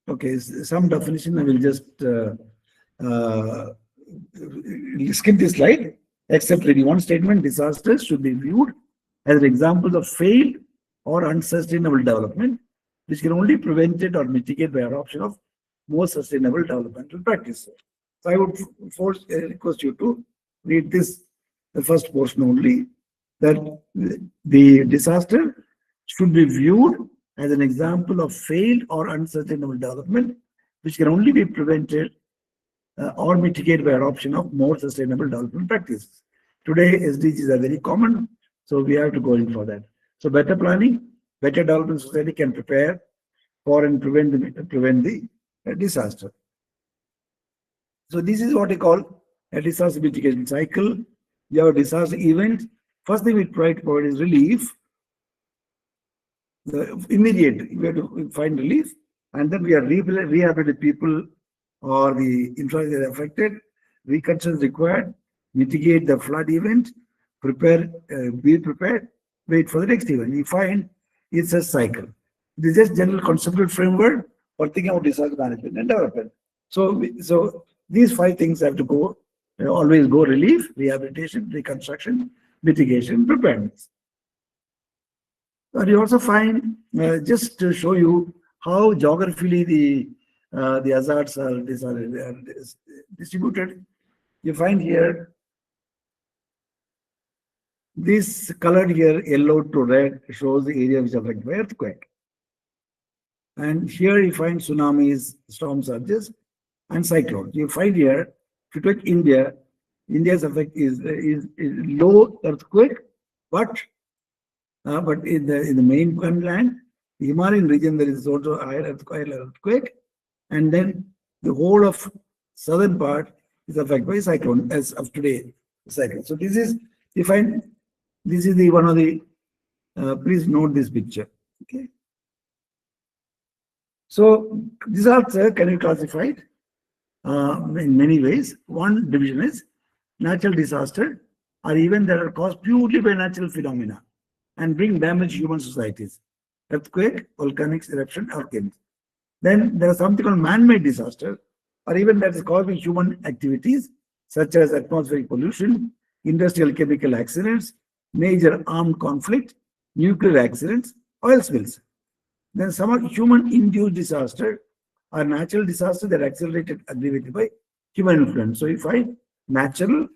Okay, some definition. I will just skip this slide, except reading one statement. Disasters should be viewed as examples of failed or unsustainable development, which can only be prevented or mitigated by adoption of more sustainable developmental practices. So I would request you to read this, the first portion only, that the disaster should be viewed as an example of failed or unsustainable development, which can only be prevented or mitigated by adoption of more sustainable development practices. Today, SDGs are very common, so we have to go in for that. So better planning, better development society can prepare for and prevent the disaster. So this is what we call a disaster mitigation cycle. You have a disaster event. First thing we try to provide is relief. The immediate, we have to find relief, and then we are rehabilitate people or the infrastructure affected, reconstruction required, mitigate the flood event, prepare, be prepared, wait for the next event. We find it's a cycle. This is just general conceptual framework for thinking about disaster management and development. So these 5 things have to go, always go: relief, rehabilitation, reconstruction, mitigation, preparedness. But you also find, just to show you how geographically the hazards are distributed, you find here, this colored here, yellow to red, shows the area which is affected by earthquake. And here you find tsunamis, storm surges, and cyclones. You find here, if you take India, India's effect is low earthquake, but in the mainland, the Himalayan region, there is also higher earthquake, and then the whole of southern part is affected by cyclone as of today. Cyclone. So this is, you find, this is the one of the. Please note this picture. Okay. So disaster can be classified in many ways. One division is natural disaster, or events that are caused purely by natural phenomena and bring damage to human societies. Earthquake, volcanic eruption, hurricanes. Then there is something called man-made disaster, or even that is caused by human activities such as atmospheric pollution, industrial chemical accidents, major armed conflict, nuclear accidents, oil spills. Then some are human-induced disaster or natural disaster that are accelerated aggravated by human influence. So you find natural,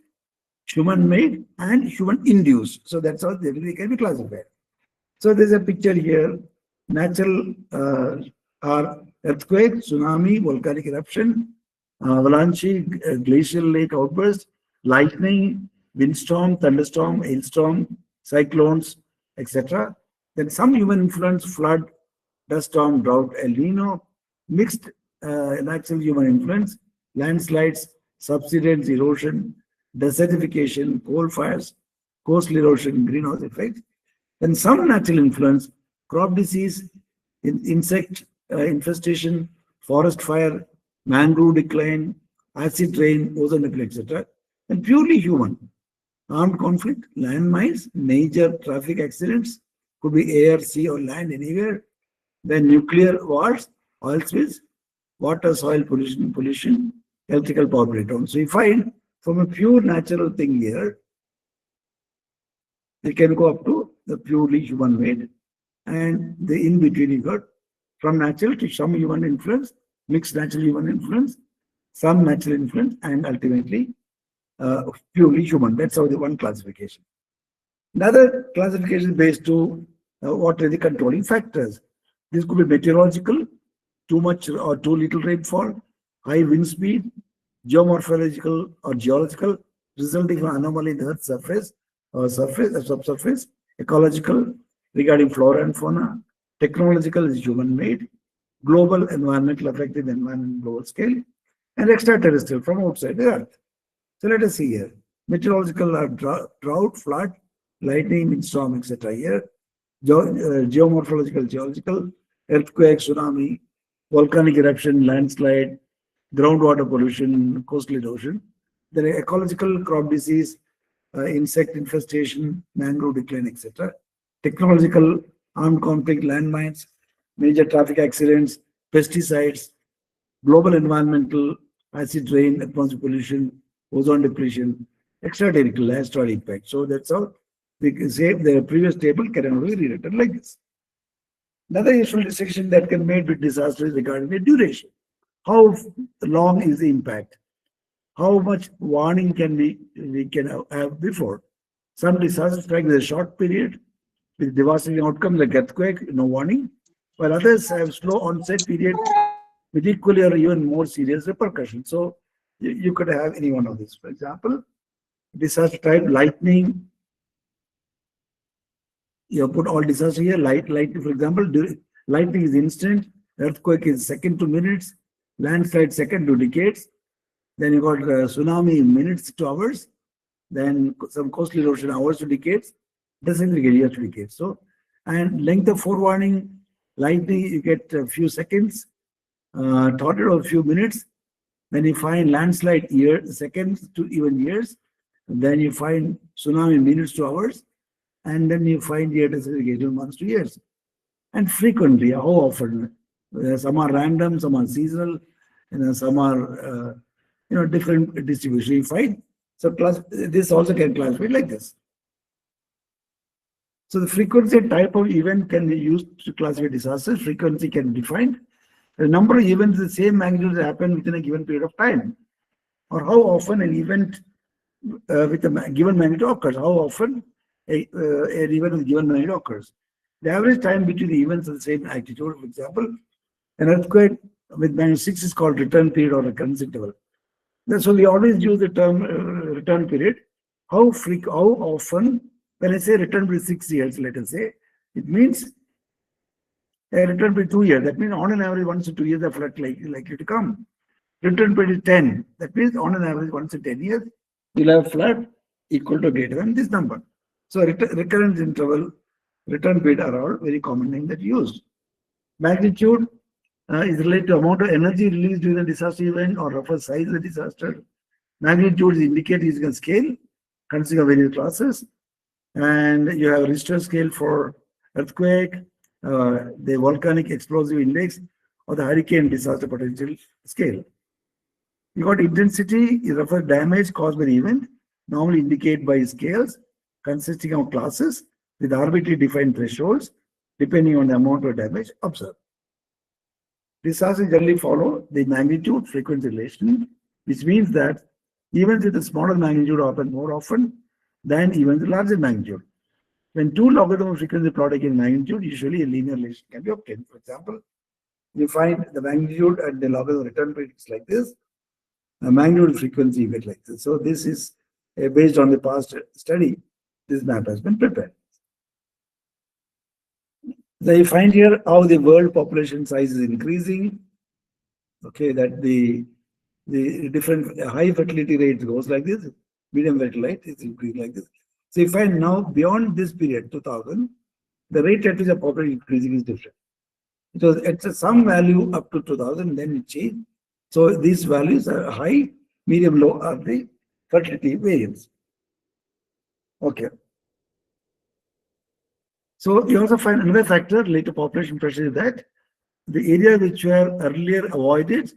human-made, and human-induced. So that's how they can be classified. So there's a picture here. Natural are earthquake, tsunami, volcanic eruption, avalanche, glacial lake outburst, lightning, windstorm, thunderstorm, hailstorm, cyclones, etc. Then some human influence, flood, dust storm, drought, El Nino, mixed natural human influence, landslides, subsidence, erosion, desertification, coal fires, coastal erosion, greenhouse effect. Then some natural influence, crop disease, insect infestation, forest fire, mangrove decline, acid rain, ozone depletion, etc. And purely human, armed conflict, landmines, major traffic accidents, could be air, sea, or land, anywhere. Then nuclear wars, oil spills, water, soil pollution, electrical power breakdown. So you find from a pure natural thing here, it can go up to the purely human made, and the in between you got from natural to some human influence, mixed natural human influence, some natural influence, and ultimately purely human. That's how the one classification. Another classification is based to what are the controlling factors. This could be meteorological, too much or too little rainfall, high wind speed, geomorphological or geological, resulting from anomaly in the Earth's surface or subsurface, ecological, regarding flora and fauna, technological is human-made, global environmental affecting the environment global scale, and extraterrestrial from outside the Earth. So let us see here. Meteorological are drought, flood, lightning, windstorm, etc. Here, geomorphological, geological, earthquake, tsunami, volcanic eruption, landslide, groundwater pollution, coastal erosion. Then ecological, crop disease, insect infestation, mangrove decline, etc. Technological, armed conflict, landmines, major traffic accidents, pesticides, global environmental, acid rain, atmospheric pollution, ozone depletion, extraterritorial asteroid impact. So that's how we can say the previous table can be rewritten like this. Another useful distinction that can be made with disaster is regarding the duration. How long is the impact? How much warning can we can have before? Some disasters strike with a short period with devastating outcome like earthquake, no warning, while others have slow onset period with equally or even more serious repercussions. So you could have any one of these. For example, disaster type lightning. You put all disaster here. Lightning, for example, lightning is instant. Earthquake is second to minutes. Landslide second to decades. Then you got tsunami minutes to hours. Then some coastal erosion hours to decades. Doesn't get years to decades. So, and length of forewarning, lightning you get a few seconds, tornado a few minutes. Then you find landslide years, seconds to even years. Then you find tsunami minutes to hours, and then you find year to months to years. And frequently, how often? Some are random, some are seasonal, some are different distribution. You find so this also can classify like this. So the frequency and type of event can be used to classify disasters. Frequency can be defined. The number of events the same magnitude happen within a given period of time, or how often an event with a given magnitude occurs. How often an event with given magnitude occurs. The average time between the events of the same magnitude. For example, an earthquake with magnitude 6 is called return period or recurrence interval. So we always use the term return period. How often? When I say return period 6 years, let us say, it means a return period 2 years. That means on an average once in 2 years the flood likely to come. Return period is 10. That means on an average once in 10 years you'll have flood equal to greater than this number. So recurrence interval, return period are all very common names that used. Magnitude is related to amount of energy released during the disaster event or rougher size of the disaster. Magnitude is indicated using a scale consisting of various classes. And you have Richter scale for earthquake, the volcanic explosive index, or the hurricane disaster potential scale. You got intensity is refer damage caused by the event, normally indicated by scales consisting of classes with arbitrarily defined thresholds. depending on the amount of damage observed. Disasters generally follow the magnitude frequency relation, which means that events with a smaller magnitude happen more often than events with larger magnitude. When two logarithm frequency product in magnitude, usually a linear relation can be obtained. For example, you find the magnitude and the logarithm return predicts like this, a magnitude frequency you get like this. So this is based on the past study, this map has been prepared. So you find here how the world population size is increasing. Okay, that the different high fertility rates goes like this, medium fertility is increasing like this. So you find now beyond this period, 2000, the rate at which the population increasing is different. It was at some value up to 2000, then it changed. So these values are high, medium, low are the fertility variance. Okay. So you also find another factor related to population pressure is that the areas which were earlier avoided,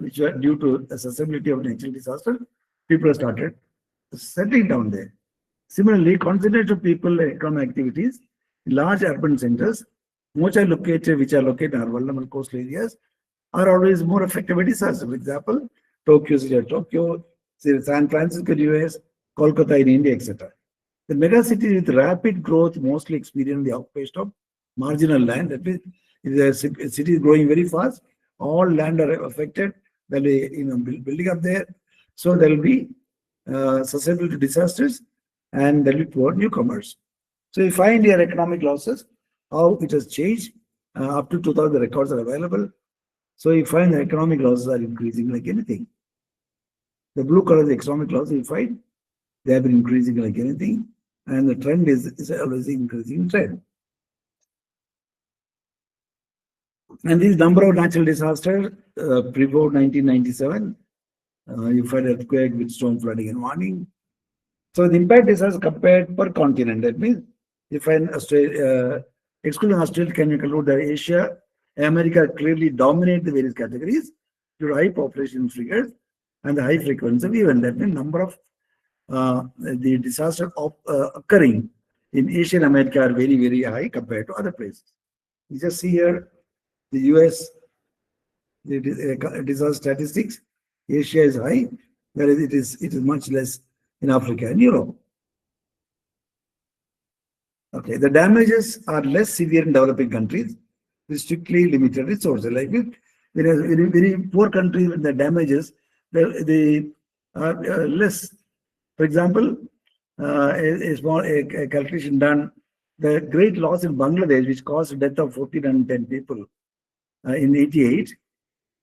which were due to accessibility of natural disaster, people have started settling down there. Similarly, concentration of people and economic activities in large urban centers, which are located in our vulnerable coastal areas, are always more affected by disaster. For example, Tokyo, San Francisco, US, Kolkata in India, etc. The mega cities with rapid growth mostly experience the occupation of marginal land. That means, if the city is growing very fast, all land are affected. They'll be building up there, so there will be susceptible to disasters, and there will be poor newcomers. So you find your economic losses, how it has changed. Up to 2000, the records are available. So you find the economic losses are increasing like anything. The blue color is the economic losses you find. They have been increasing like anything. And the trend is always increasing trend. And this number of natural disasters, before 1997, you find earthquake with storm flooding and warning. So the impact is compared per continent. That means you find Australia, excluding Australia, can you conclude that Asia, America clearly dominate the various categories due to high population figures and the high frequency of event. That means number of the disaster occurring in Asia and America are very, very high compared to other places. You just see here the US, the disaster statistics, Asia is high, whereas it is much less in Africa and Europe. Okay, the damages are less severe in developing countries with strictly limited resources. Like in very, very poor countries, the damages they are less. For example, a small calculation done, the great loss in Bangladesh, which caused the death of 1,410 people in 88,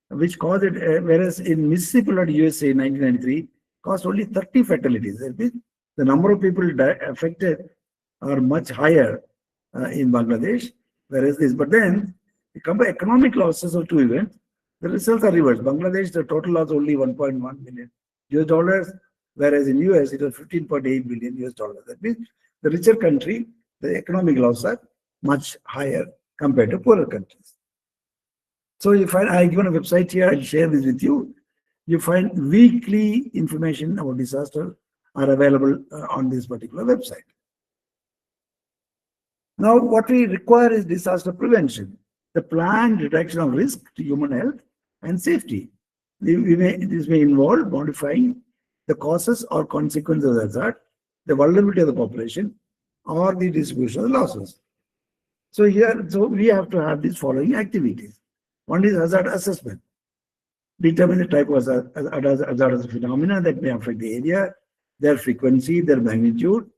which caused it, whereas in Mississippi, USA in 1993, caused only 30 fatalities. That means the number of people affected are much higher in Bangladesh, whereas this. But then, you compare economic losses of two events, the results are reversed. Bangladesh, the total loss only 1.1 billion US dollars, whereas in US it was 15.8 billion US dollars. That means the richer country, the economic losses are much higher compared to poorer countries. So you find, I given a website here, I'll share this with you. You find weekly information about disaster are available on this particular website. Now, what we require is disaster prevention, the planned reduction of risk to human health and safety. This may involve modifying the causes or consequences of the hazard, the vulnerability of the population, or the distribution of the losses. So here, we have to have these following activities. One is hazard assessment. Determine the type of hazardous phenomena that may affect the area, their frequency, their magnitude,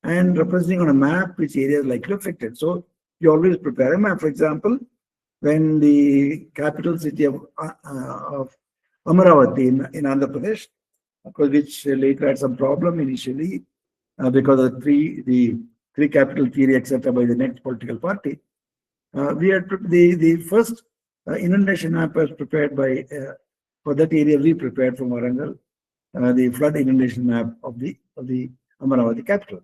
and representing on a map which area is likely affected. So you always prepare a map. For example, when the capital city of Amaravati in Andhra Pradesh, which later had some problem initially because of the three capital theory, etc., by the next political party. We had the first inundation map was prepared by for that area. We prepared from Warangal the flood inundation map of the Amaravati capital.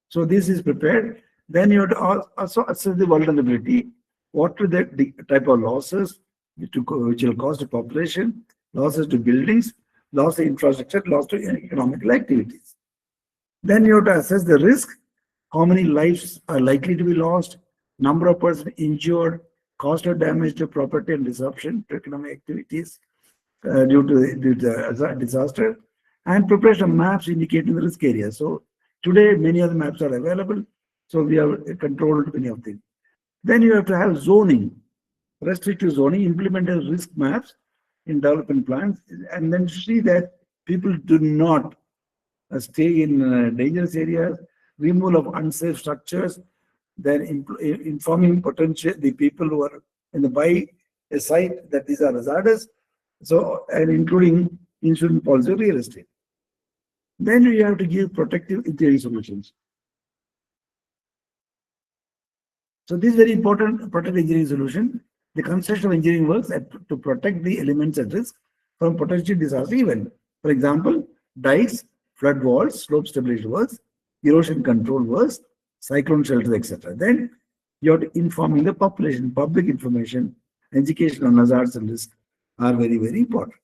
So this is prepared. Then you have to also assess the vulnerability. What are the type of losses which will cause to population, losses to buildings, loss to infrastructure, loss to economical activities. Then you have to assess the risk. How many lives are likely to be lost? number of persons injured, cost or damage to property and disruption to economic activities due to the disaster, and preparation of maps indicating the risk areas. So today, many of the maps are available, so we have controlled many of them. Then you have to have zoning, restrictive zoning, implemented risk maps in development plans, and then see that people do not stay in dangerous areas, removal of unsafe structures, then informing potential the people who are in the by a site that these are hazardous, so and including insurance policy of real estate. Then you have to give protective engineering solutions. So this is very important protective engineering solution. The construction of engineering works to protect the elements at risk from potential disaster event. For example, dikes, flood walls, slope stability works, erosion control works, cyclone shelters, etc. Then you have to informing the population, public information, education on hazards and risks are very, very important.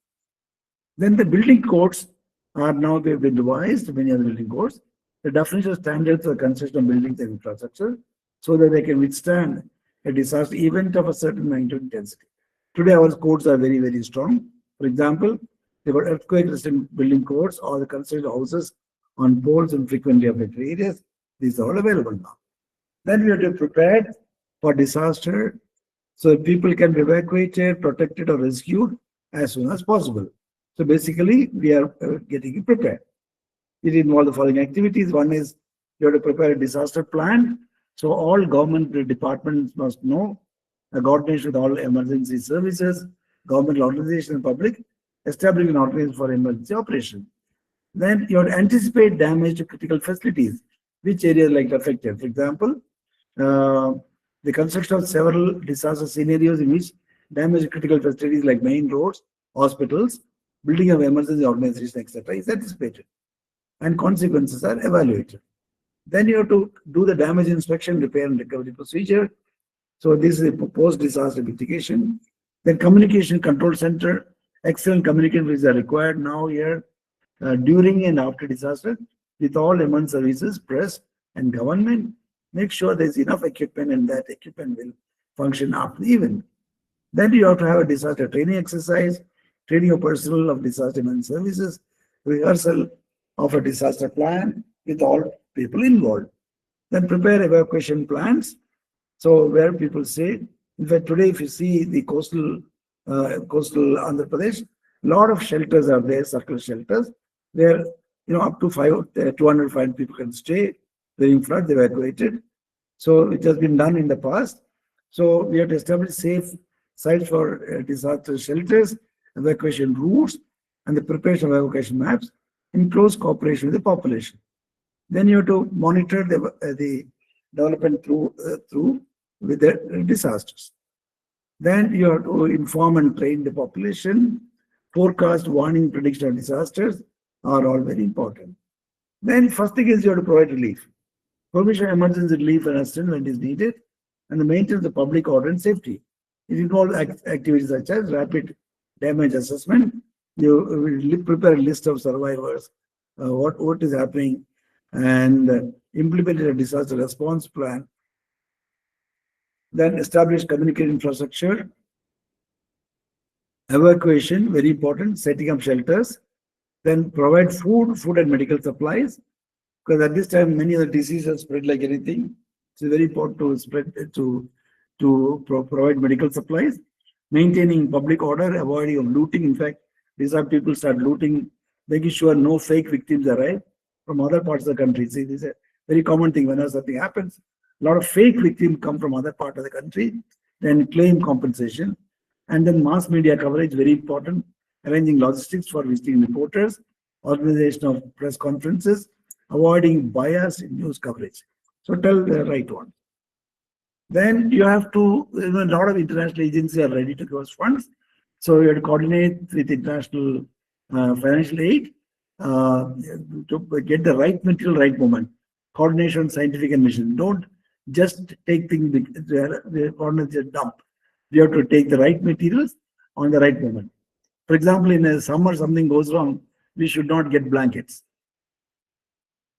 Then the building codes are now they've been revised, many other building codes. The definition of standards for construction of buildings and infrastructure so that they can withstand a disaster event of a certain magnitude intensity. Today, our codes are very, very strong. For example, there were earthquake-resistant building codes or the construction of houses on poles in frequently affected areas. These are all available now. Then we have to prepare for disaster so that people can be evacuated, protected, or rescued as soon as possible. So basically, we are getting it prepared. It involves the following activities. One is you have to prepare a disaster plan. So all government departments must know a coordination with all emergency services, government organizations, and public, establishing an organization for emergency operation. Then you have to anticipate damage to critical facilities, which areas like affected. For example, the construction of several disaster scenarios in which damage to critical facilities like main roads, hospitals, building of emergency organization, etc. is anticipated, and consequences are evaluated. Then you have to do the damage inspection, repair, and recovery procedure. So this is a post-disaster mitigation. Then communication control center, excellent communication is required now here during and after disaster with all emergency services, press, and government. Make sure there's enough equipment and that equipment will function after the event. Then you have to have a disaster training exercise, training of personnel of disaster management services, rehearsal of a disaster plan with all people involved. Then prepare evacuation plans. So where people say, in fact, today if you see the coastal Andhra Pradesh, a lot of shelters are there, circular shelters, where up to 205 people can stay during flood evacuated. So it has been done in the past. So we have to establish safe sites for disaster shelters, evacuation routes, and the preparation of evacuation maps in close cooperation with the population. Then you have to monitor the development through with the disasters. Then you have to inform and train the population. Forecast, warning, prediction of disasters are all very important. Then first thing is you have to provide relief. Provision of emergency relief and assistance when it is needed, and the maintenance of public order and safety. It involves activities such as rapid damage assessment. You will prepare a list of survivors, what is happening, and implement a disaster response plan. Then establish communication infrastructure. Evacuation, very important, setting up shelters. Then provide food and medical supplies. Because at this time, many of the diseases spread like anything. It's very important to spread provide medical supplies. Maintaining public order, avoiding of looting. In fact, these are people start looting, making sure no fake victims arrive from other parts of the country. See, this is a very common thing when something happens. A lot of fake victims come from other part of the country, then claim compensation. And then mass media coverage, very important. Arranging logistics for visiting reporters, organization of press conferences, avoiding bias in news coverage. So tell the right one. Then you have to, a lot of international agencies are ready to give us funds. So you have to coordinate with international financial aid to get the right material, right moment. Coordination, scientific and mission. Don't just take things, just dump. You have to take the right materials on the right moment. For example, in a summer, something goes wrong, we should not get blankets.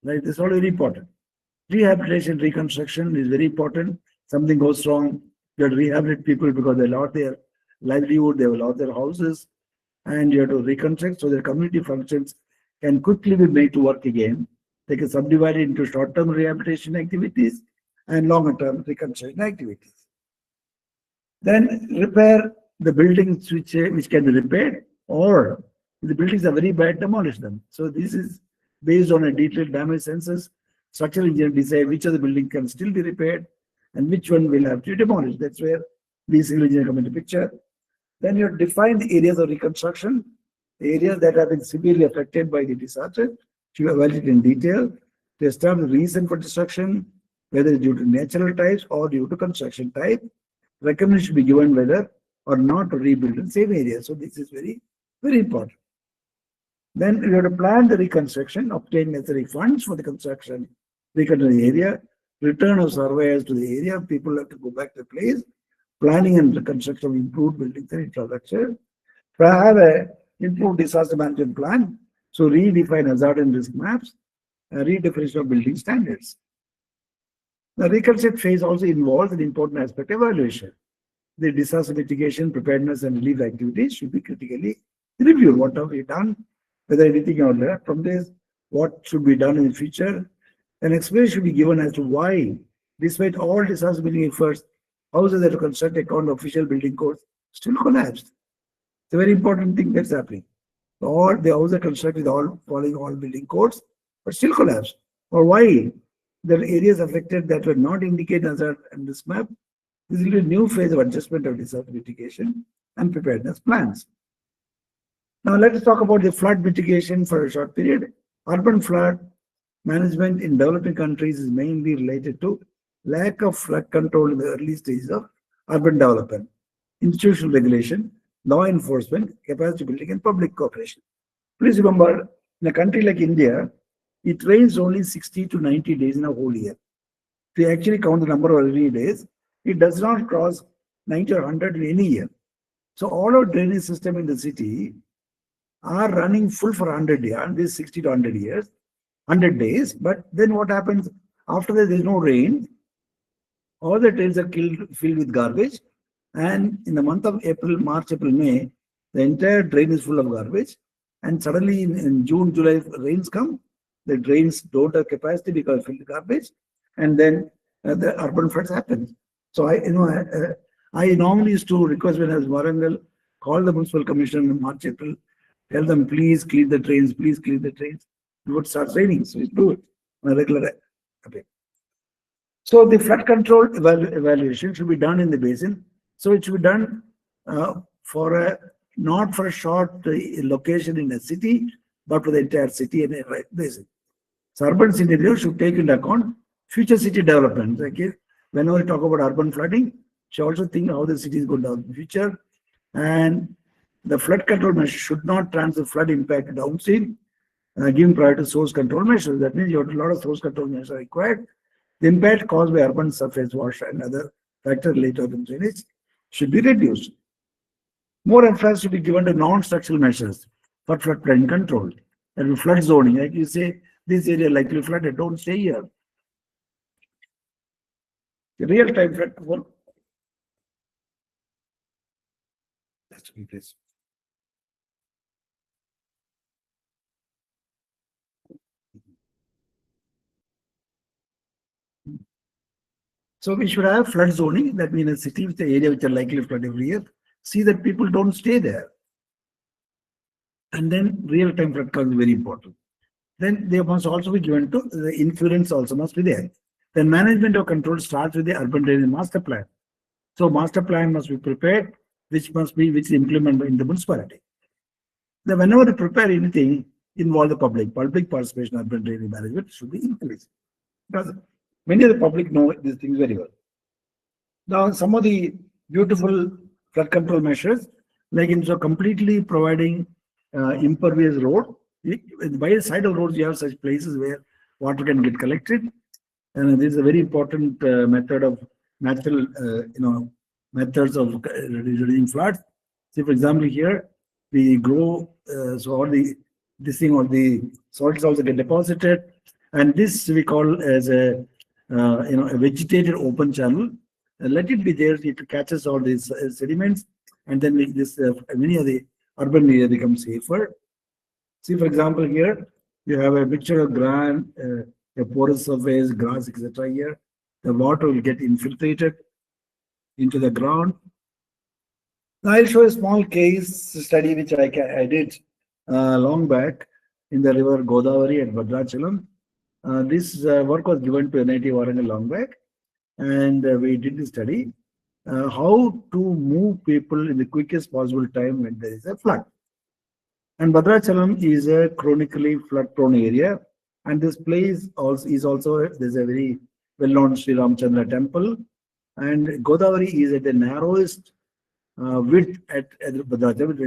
Right? This is all very important. Rehabilitation, reconstruction is very important. Something goes wrong, you have to rehabilitate people because they lost their livelihood, they have lost their houses, and you have to reconstruct so their community functions can quickly be made to work again. They can subdivide it into short-term rehabilitation activities and longer-term reconstruction activities. Then repair the buildings which can be repaired, or if the buildings are very bad, demolish them. So this is based on a detailed damage census. Structural engineer decide which of the building can still be repaired and which one will have to be demolished. That's where the civil engineer come into picture. Then you define the areas of reconstruction, the areas that have been severely affected by the disaster, to evaluate in detail, to establish the reason for destruction, whether it's due to natural types or due to construction type. Recommendation should be given whether or not to rebuild in the same area. So this is very, very important. Then you have to plan the reconstruction, obtain necessary funds for the construction, reconstruct the area, return of surveyors to the area, people have to go back to the place, planning and reconstruction of improved buildings and infrastructure. Have a improved disaster management plan. So redefine hazard and risk maps, redefinition of building standards. The reconstruction phase also involves an important aspect of evaluation. The disaster mitigation, preparedness, and relief activities should be critically reviewed. What have we done? Whether anything or left from this, what should be done in the future? An explanation should be given as to why, despite all disaster mitigation efforts, houses that are constructed according to official building codes still collapsed. It's a very important thing that's happening. All the houses are constructed all following all building codes, but still collapsed. Or why? There are areas affected that were not indicated as in this map. This will be a new phase of adjustment of disaster mitigation and preparedness plans. Now let us talk about the flood mitigation for a short period. Urban flood management in developing countries is mainly related to lack of flood control in the early stages of urban development, institutional regulation, law enforcement, capacity building, and public cooperation. Please remember, in a country like India, it rains only 60 to 90 days in a whole year. If you actually count the number of rainy days, it does not cross 90 or 100 in any year. So all our drainage system in the city are running full for 100 years, this 60 to 100 years, 100 days. But then what happens after that? There is no rain. All the drains are filled with garbage. And in the month of April, March, April, May, the entire drain is full of garbage. And suddenly in June, July, rains come. The drains don't have capacity because filled with garbage. And then the urban floods happen. So I normally used to request when I was in Warangal, call the municipal commissioner in March, April, tell them, please clean the drains, please clean the drains. It would start raining, so we do it on a regular. Okay. So the flood control evaluation should be done in the basin. So it should be done not for a short location in a city, but for the entire city and a basin. So urban scenario should take into account future city development. Okay? Whenever we talk about urban flooding, should also think how the city is going down in the future. And the flood control measures should not transfer flood impact downstream, giving priority to source control measures. That means you have a lot of source control measures are required. The impact caused by urban surface wash and other factors related to urban drainage should be reduced. More emphasis should be given to non-structural measures for floodplain control. That will flood zoning. Like you say, this area likely flooded, don't stay here. Real-time flood control. That's what it is. So we should have flood zoning. That means a city with the area which are likely to flood every year. See that people don't stay there. And then real-time flood control is very important. Then they must also be given to the inference also must be there. Then management of control starts with the urban drainage master plan. So master plan must be prepared, which is implemented in the municipality. Then whenever they prepare anything, involve the public. Public participation in urban drainage management should be increased. Because many of the public know these things very well. Now, some of the beautiful flood control measures, like in so completely providing impervious road. By the side of roads, you have such places where water can get collected. And this is a very important method of natural, methods of reducing floods. See, for example, here we grow, so all the soils also get deposited, and this we call as a vegetated open channel. let it be there. It catches all these sediments, and then this many of the urban area becomes safer. See, for example, here you have a picture of ground, a porous surface, grass, etc. Here, the water will get infiltrated into the ground. Now, I'll show a small case study which I did long back in the river Godavari at Bhadrachalam. This work was given to NIT Warangal long back, and we did the study how to move people in the quickest possible time when there is a flood. And Bhadrachalam is a chronically flood-prone area, and this place also there's a very well-known Sri Ramchandra temple, and Godavari is at the narrowest width at Bhadrachalam.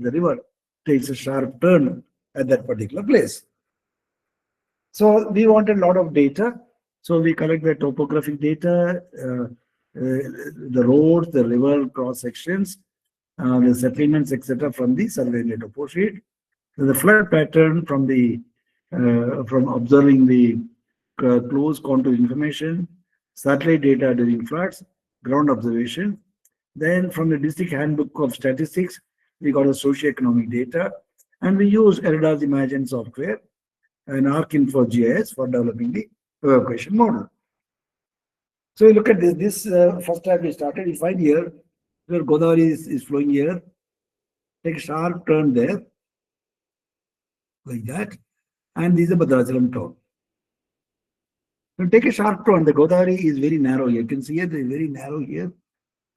The river takes a sharp turn at that particular place. So we wanted a lot of data. So we collect the topographic data, the roads, the river cross sections, the settlements, etc., from the survey data topo sheet. The flood pattern from observing the close contour information, satellite data during floods, ground observation. Then from the district handbook of statistics, we got a socioeconomic data, and we use ERDA's Imagine software and ArcInfo GIS for developing the evacuation model. So you look at this. First time we started, you find here where Godavari is flowing here. Take a sharp turn there, like that, and this is the Bhadrachalam town. So take a sharp turn. The Godavari is very narrow here. You can see it is very narrow here.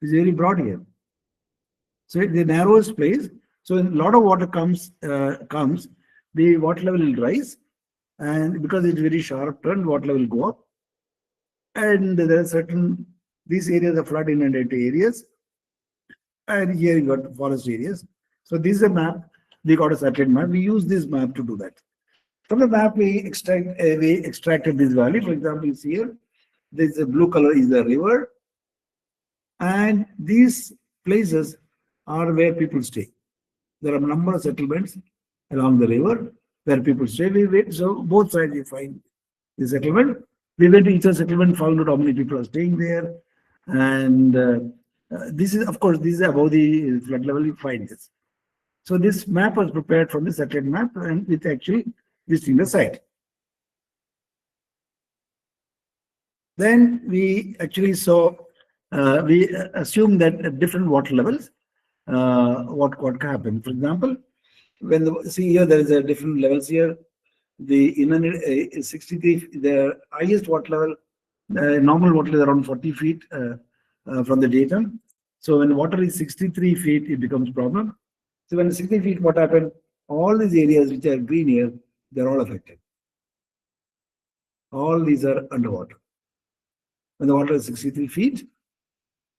It's very broad here. So it's the narrowest place. So a lot of water comes, the water level will rise, and because it's very sharp turn, water level will go up. And there are certain, these areas are flood inundated areas, and here you got forest areas. So this is a map. We got a satellite map. We use this map to do that. From the map, we extracted this valley. For example, you see here, this blue color is the river, and these places are where people stay. There are a number of settlements along the river where people stay. So both sides you find the settlement. We went to each settlement, found out how many people are staying there, and this is, of course, this is above the flood level. You find this. So this map was prepared from the satellite map, and with actually visiting the site. Then we actually saw, we assumed that at different water levels, what can happen. For example, when see here there is a different levels here. The inner 63, the highest water level, normal water is around 40 feet from the datum. So when water is 63 feet, it becomes problem. So when 60 feet, what happened? All these areas which are green here, they're all affected. All these are underwater. When the water is 63 feet,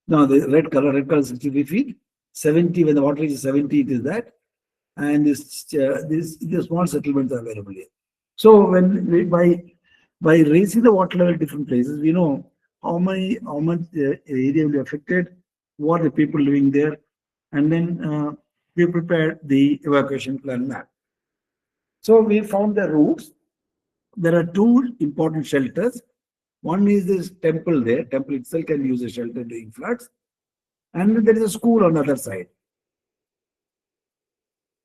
now the red color is 63 feet. 70, when the water is 70, it is that. And these small settlements are available here. So when we, by raising the water level at different places, we know how much area will be affected, what are the people living there, and then we prepared the evacuation plan map. So we found the routes. There are two important shelters. One is this temple there. Temple itself can use a shelter during floods. And there is a school on the other side.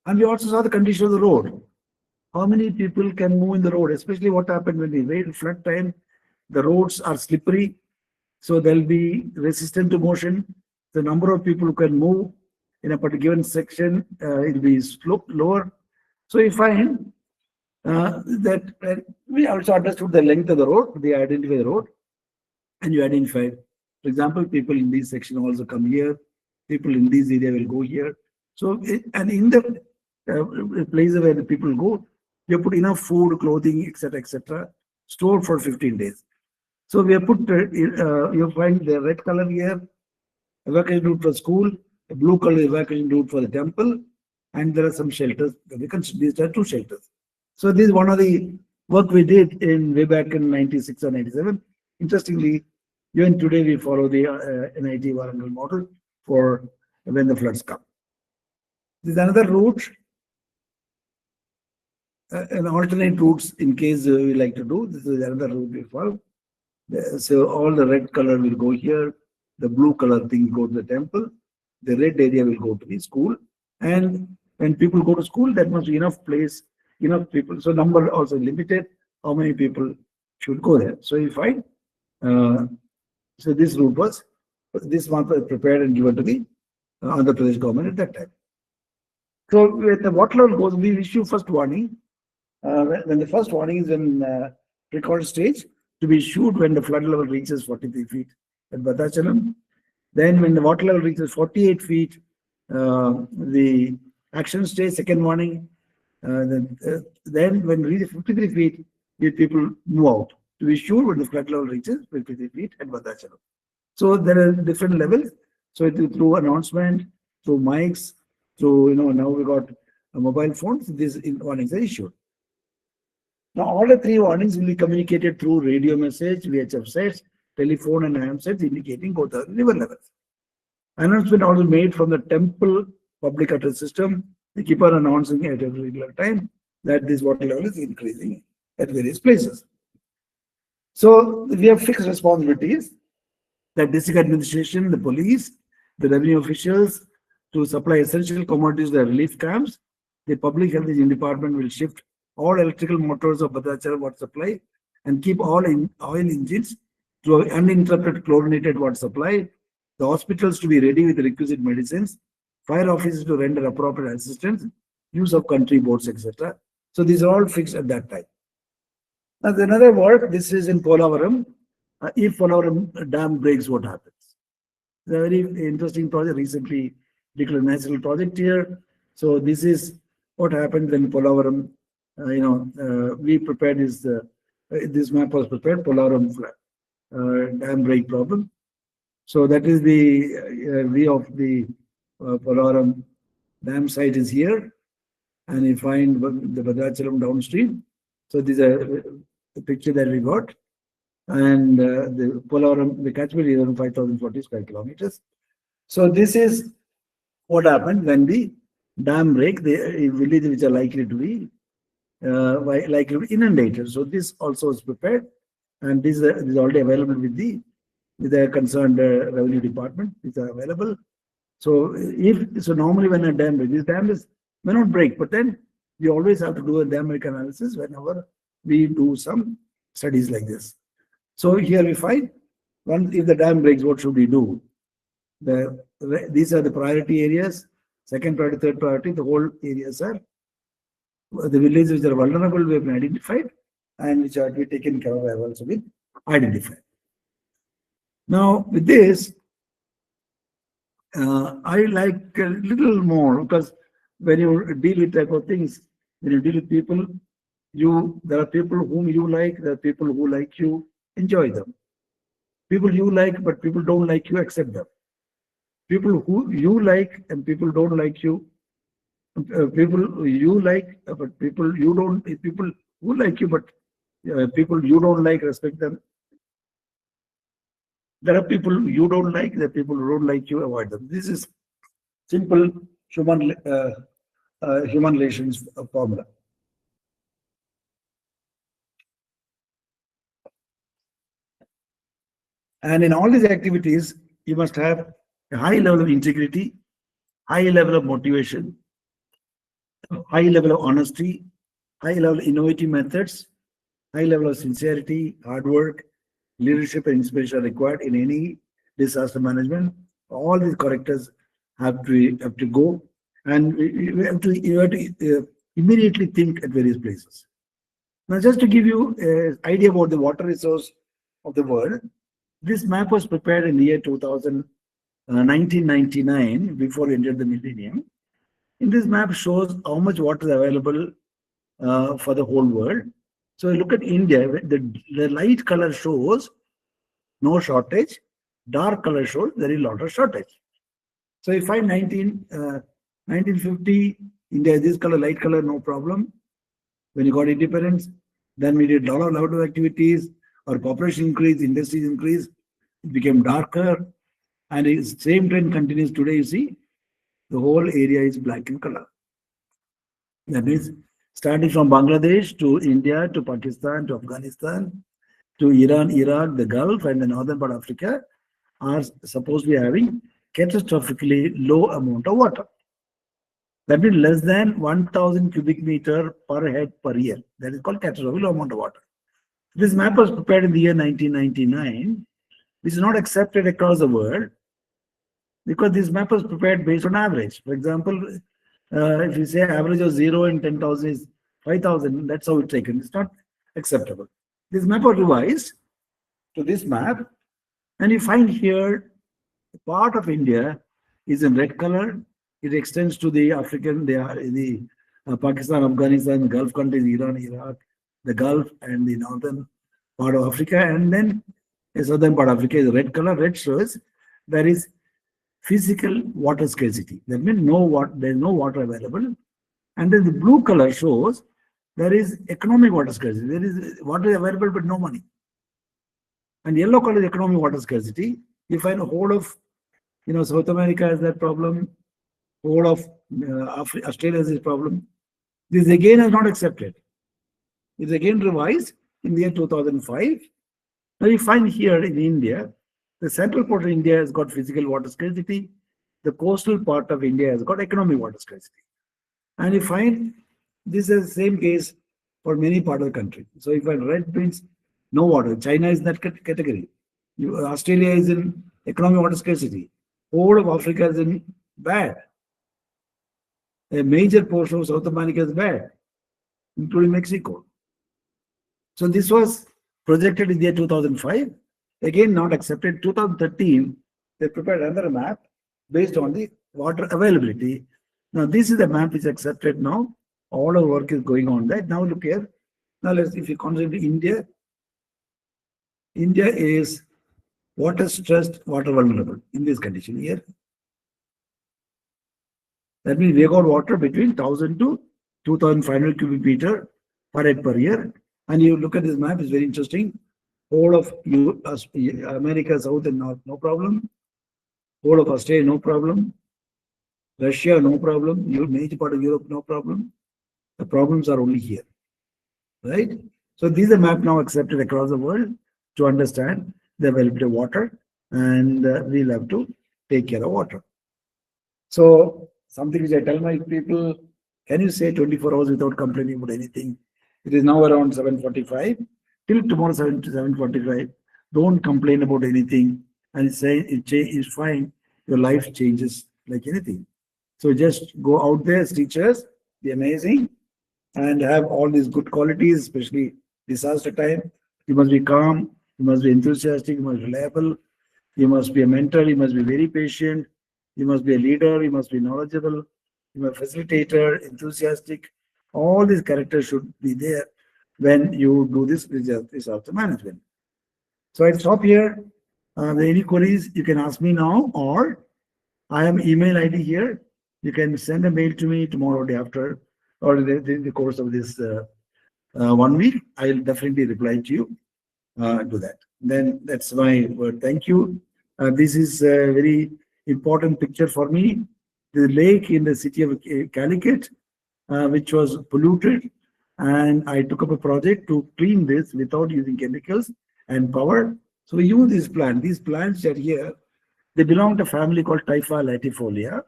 And we also saw the condition of the road. How many people can move in the road, especially what happened when we wait flood time, the roads are slippery. So they'll be resistant to motion. The number of people who can move in a particular given section, it will be sloped lower. So we find that we also understood the length of the road, they identify the road, and you identify, for example, people in this section also come here, people in this area will go here. So, and in the places where the people go, you put enough food, clothing, etc., stored for 15 days. So we have put, you find the red color here, evacuation route for school, the blue color evacuation route for the temple, and there are some shelters. These are two shelters. So this is one of the work we did in way back in 96 or 97. Interestingly, even today we follow the NIT Warangal model for when the floods come. This is another route, an alternate routes in case we like to do. This is another route we follow. So all the red color will go here, the blue color thing go to the temple, the red area will go to the school. And when people go to school, that must be enough place, enough people. So number also limited, how many people should go there. So you find, so this route was, this month was prepared and given to the Andhra Pradesh government at that time. So when the water level goes, we issue first warning. When the first warning is in record stage, to be issued when the flood level reaches 43 feet at Bhadrachalam. Then when the water level reaches 48 feet, the action stage, second warning. Then when reaches 53 feet, the people move out. To be sure when the flood level reaches 53 feet at Bhadrachalam. So there are different levels. So it is through announcement, through mics, through, now we got mobile phones, these warnings are issued. Now all the three warnings will be communicated through radio message, VHF sets, telephone and AM sets indicating Godavari river levels. Announcement also made from the temple public address system. They keep on announcing at every regular time that this water level is increasing at various places. So we have fixed responsibilities. The district administration, the police, the revenue officials to supply essential commodities to the relief camps. The public health hygiene department will shift all electrical motors of Bhadrachalam water supply and keep all oil engines to uninterrupted chlorinated water supply. The hospitals to be ready with the requisite medicines, fire officers to render appropriate assistance, use of country boats, etc. So these are all fixed at that time. Now another work, this is in Polavaram. If Polavaram dam breaks, what happens? It's a very interesting project, recently declared national project here. So this is what happened when Polavaram, we prepared this map was prepared, Polavaram dam break problem. So that is the view of the Polavaram dam site is here. And you find the Bhadrachalam downstream. So these are the picture that we got. And the Polavaram, the catchment is around 5,040 square kilometers. So this is what happened when the dam break, the villages which are likely to be inundated. So this also is prepared, and this is already available with the concerned revenue department. These are available. So normally when a dam breaks, this dam may not break, but then we always have to do a dam break analysis whenever we do some studies like this. So here we find, if the dam breaks, what should we do? These are the priority areas, second priority, third priority. The whole areas are the villages which are vulnerable, we have been identified, and which are to be taken care of have also been identified. Now with this, I like a little more, because when you deal with type of things, when you deal with people, there are people whom you like, there are people who like you, enjoy them. People you like, but people don't like you, accept them. People who you like and people don't like you, people you like, but people you don't, people who like you, but people you don't like, respect them. There are people you don't like, there are people who don't like you, avoid them. This is simple human relations formula. And in all these activities, you must have a high level of integrity, high level of motivation, high level of honesty, high level of innovative methods, high level of sincerity, hard work, leadership and inspiration are required in any disaster management. All these characters have to go, and you have to immediately think at various places. Now, just to give you an idea about the water resource of the world, this map was prepared in the year 1999, before we entered the millennium. In this map shows how much water is available for the whole world. So look at India, the light color shows no shortage, dark color shows there is a lot of shortage. So if I 1950, India this color, light color, no problem. When you got independence, then we did a lot of activities, our population increased, industries increased, it became darker, and the same trend continues today. You see, the whole area is black in color. That means starting from Bangladesh to India to Pakistan to Afghanistan to Iran, Iraq, the Gulf, and the northern part of Africa, are supposed to be having catastrophically low amount of water. That means less than 1000 cubic meter per head per year. That is called catastrophic low amount of water. This map was prepared in the year 1999, which is not accepted across the world because this map was prepared based on average. For example, if you say average of 0 and 10,000 is 5,000, that's how it's taken. It's not acceptable. This map was revised to this map, and you find here part of India is in red color. It extends to the African, the Pakistan, Afghanistan, Gulf countries, Iran, Iraq, the Gulf, and the northern part of Africa, and then the southern part of Africa is red color. Red shows there is physical water scarcity. That means there is no water available. And then the blue color shows there is economic water scarcity. There is water available but no money. And yellow color is economic water scarcity. You find a whole of, South America has that problem. Whole of Australia has this problem. This again is not accepted. It's again revised in the year 2005. Now you find here in India, the central part of India has got physical water scarcity. The coastal part of India has got economic water scarcity. And you find this is the same case for many parts of the country. So if red means no water, China is in that category. Australia is in economic water scarcity. Whole of Africa is in bad. A major portion of South America is bad, including Mexico. So this was projected in the year 2005, again not accepted. 2013, they prepared another map based on the water availability. Now this is the map which is accepted now. All our work is going on that. Now look here. Now if you consider India, India is water stressed, water vulnerable in this condition here. That means we got water between 1000 to 2500 cubic meter per head per year. And you look at this map, it's very interesting. Whole of America, South and North, no problem. Whole of Australia, no problem. Russia, no problem. Major part of Europe, no problem. The problems are only here, right? So these are map now accepted across the world to understand the availability of water, and we'll have to take care of water. So something which I tell my people, can you say 24 hours without complaining about anything? It is now around 7:45. Till tomorrow 7:45, don't complain about anything and say it's fine. Your life changes like anything. So just go out there as teachers, be amazing, and have all these good qualities, especially disaster time. You must be calm, you must be enthusiastic, you must be reliable, you must be a mentor, you must be very patient, you must be a leader, you must be knowledgeable, you must be a facilitator, enthusiastic. All these characters should be there when you do this disaster management. So I'll stop here. Any queries you can ask me now, or I have email ID here. You can send a mail to me tomorrow or day after, or in the course of this 1 week. I'll definitely reply to you. Do that. Then that's my word. Thank you. This is a very important picture for me. The lake in the city of Calicut, which was polluted, and I took up a project to clean this without using chemicals and power. So we use these plants. These plants are here. They belong to a family called Typha latifolia.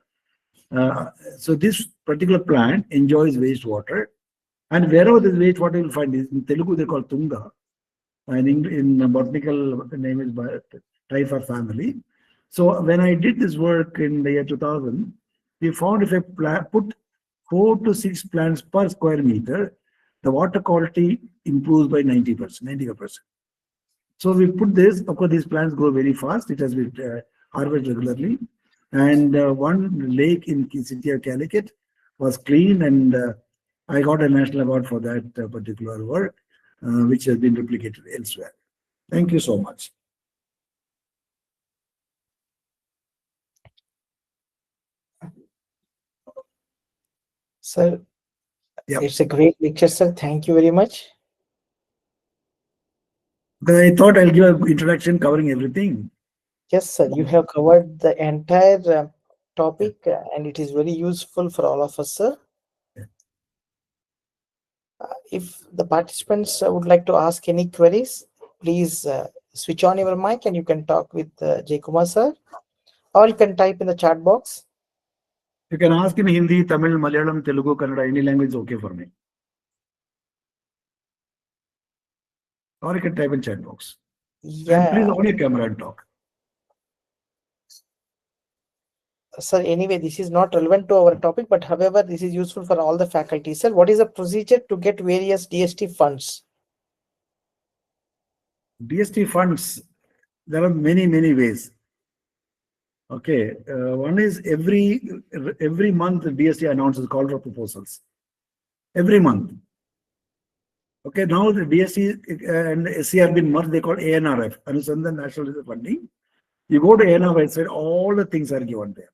So this particular plant enjoys wastewater, and wherever there's wastewater, you'll find this. In Telugu, they call Tunga, and in botanical name is Typha family. So when I did this work in the year 2000, we found if I put 4 to 6 plants per square meter, the water quality improves by 90%, 95%. So we put this, of course, these plants grow very fast. It has been harvested regularly. And one lake in city of Calicut was cleaned, and I got a national award for that particular work, which has been replicated elsewhere. Thank you so much. Sir, Yep. it's a great lecture, sir. Thank you very much. But I thought I'll give an introduction covering everything. Yes, sir. You have covered the entire topic, and it is very useful for all of us, sir. Yeah. If the participants would like to ask any queries, please switch on your mic and you can talk with Jay Kumar sir, or you can type in the chat box. You can ask in Hindi, Tamil, Malayalam, Telugu, Kannada, any language is okay for me. Or you can type in chat box. And please Yeah, on your camera and talk. sir, anyway, this is not relevant to our topic, but however, this is useful for all the faculty. Sir, what is the procedure to get various DST funds? DST funds, there are many, many ways. Okay, one is every month the DST announces call for proposals. Every month. Okay, now the DST and SC have been merged, they call ANRF, Anusandhan National Research Funding. You go to ANRF website, all the things are given there.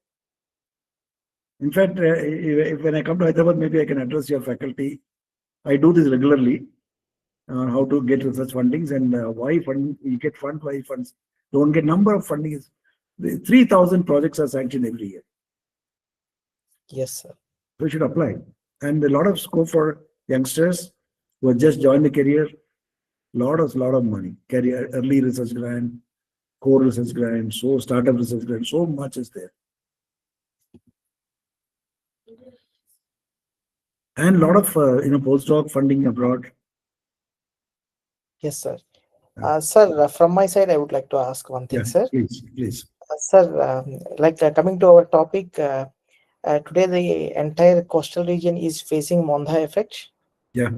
In fact, if when I come to Hyderabad, maybe I can address your faculty. I do this regularly on how to get research fundings and why fund you get funds, why funds don't get. Number of funding is 3,000 projects are sanctioned every year. Yes, sir. We should apply, and a lot of scope for youngsters who have just joined the career. Lot of money. Career early research grant, core research grant, so startup research grant. So much is there. And a lot of postdoc funding abroad. Yes, sir. Sir, from my side, I would like to ask one thing, Yeah, sir. please. Sir, coming to our topic, today the entire coastal region is facing Mondha effect. Yeah.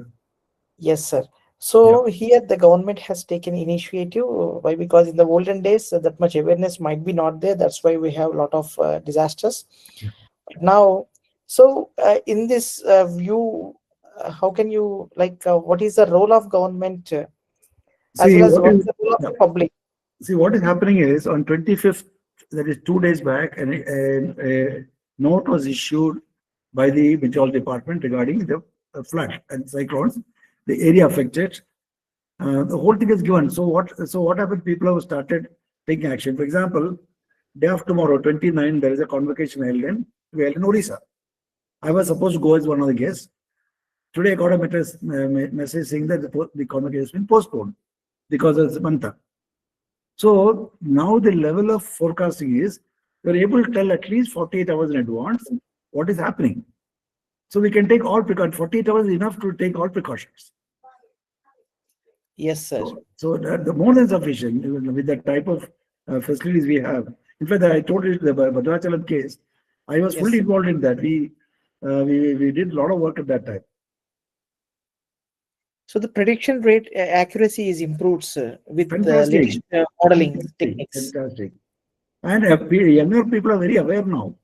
Yes, sir. So here the government has taken initiative. Why? Because in the olden days, that much awareness might be not there. That's why we have a lot of disasters. Yeah. Now, so in this view, how can you what is the role of government as See well as what what is is the role of the public? See what is happening is on 25th, that is 2 days back, and a note was issued by the Meteorology Department regarding the flood and cyclones, the area affected. The whole thing is given. So what happened? People have started taking action. For example, day of tomorrow, 29, there is a convocation held in Orissa. I was supposed to go as one of the guests. Today I got a message saying that the convocation has been postponed because of the Manta. So now the level of forecasting is we're able to tell at least 48 hours in advance what is happening. So we can take all precautions. 48 hours is enough to take all precautions. Yes, sir. So the more than sufficient with the type of facilities we have. In fact, I told you the Bhadrachalam case. I was fully involved in that. We did a lot of work at that time. So the prediction rate accuracy is improved, sir, with the Fantastic. latest modeling techniques. Fantastic. And younger people are very aware now.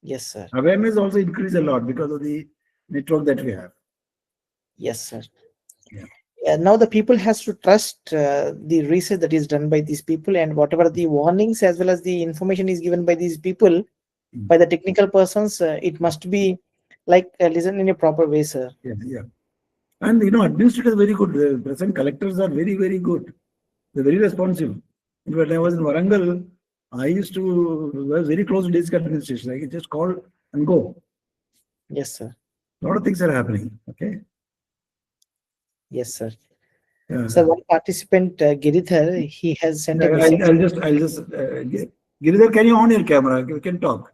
Yes, sir. Awareness also increased a lot because of the network that we have. Yes, sir. Yeah. Now the people has to trust the research that is done by these people, and whatever the warnings as well as the information is given by these people, by the technical persons, it must be listened in a proper way, sir. Yeah. And administrators are very good. The present collectors are very, very good. They're very responsive. When I was in Warangal, I was very close to district administration. I could just call and go. Yes, sir. A lot of things are happening. Okay. Yes, sir. Yeah. So one participant, Giridhar, he has sent a message. I'll just Giridhar, can you on your camera? You can talk.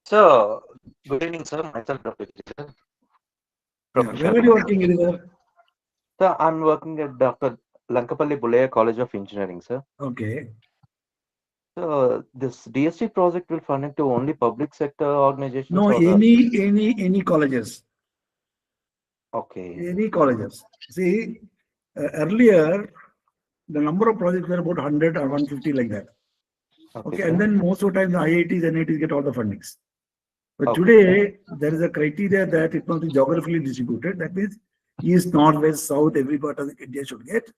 So, good evening, sir. Myself, Dr. Giridhar. Where are you working, Giridhar? Sir, I'm working at Dr. Lankapalli Bulaya College of Engineering, sir. Okay. So, this DST project will fund to only public sector organizations? No, or any colleges. Okay. Any colleges. See, earlier, the number of projects were about 100 or 150 like that. Okay, and then most of the time the IITs and NITs get all the fundings. But today, there is a criteria that it must be geographically distributed. That means east, north, west, south, every part of India should get.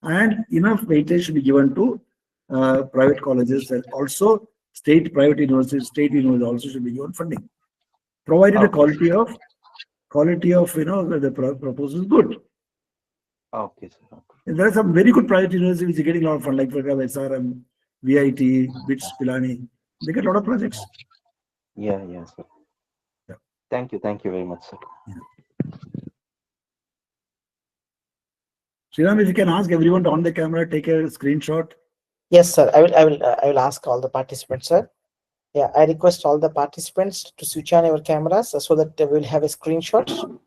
And enough weightage should be given to private colleges, and also private universities, state universities also should be given funding. Provided the quality of the proposal is good. Okay, sir. And there are some very good private universities which are getting a lot of fund, like for example, SRM, VIT, BITS, Pilani. They get a lot of projects. Yeah, sir. Yeah. Thank you very much, sir. Yeah. Sriram, if you can ask everyone to on the camera, take a screenshot. Yes, sir. I will ask all the participants, sir. Yeah, I request all the participants to switch on your cameras so that we will have a screenshot.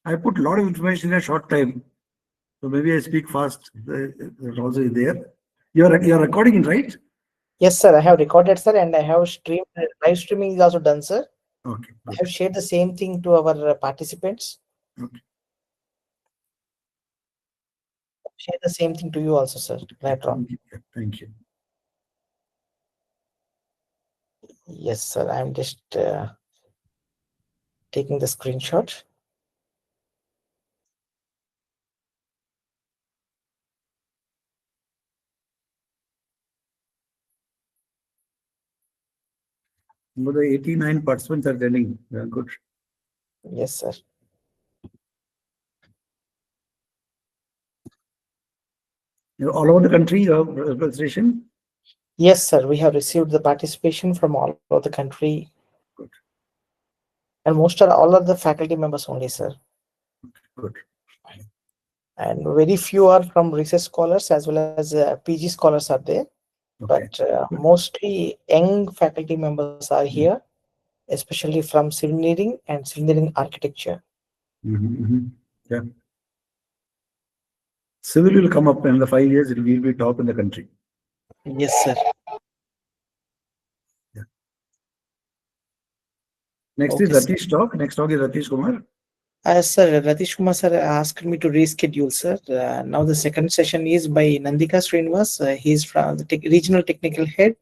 I put a lot of information in a short time. So maybe I speak fast. That also is there. You're recording it, right? Yes, sir. I have recorded, sir, and I have streamed. Live streaming is also done, sir. Okay. I Good. have shared the same thing to our participants. Okay. Share the same thing to you also, sir. Later on. Thank you. Thank you. Yes, sir. I'm just taking the screenshot. But the 89 participants are attending. Yeah, good. Yes, sir. All over the country, you have registration? Yes, sir. We have received the participation from all over the country. Good. And most are all of the faculty members only, sir. Good. And very few are from research scholars as well as PG scholars are there. Okay. But mostly young faculty members are here, especially from civil engineering and civil engineering architecture. Yeah. Civil will come up in the 5 years, it will be top in the country. Yes, sir. Yeah. Next Okay, is Ratish talk. Next talk is Ratish Kumar. Sir, Ratish Kumar sir asked me to reschedule, sir. Now the second session is by Nandika Srinivas. He's from the regional technical head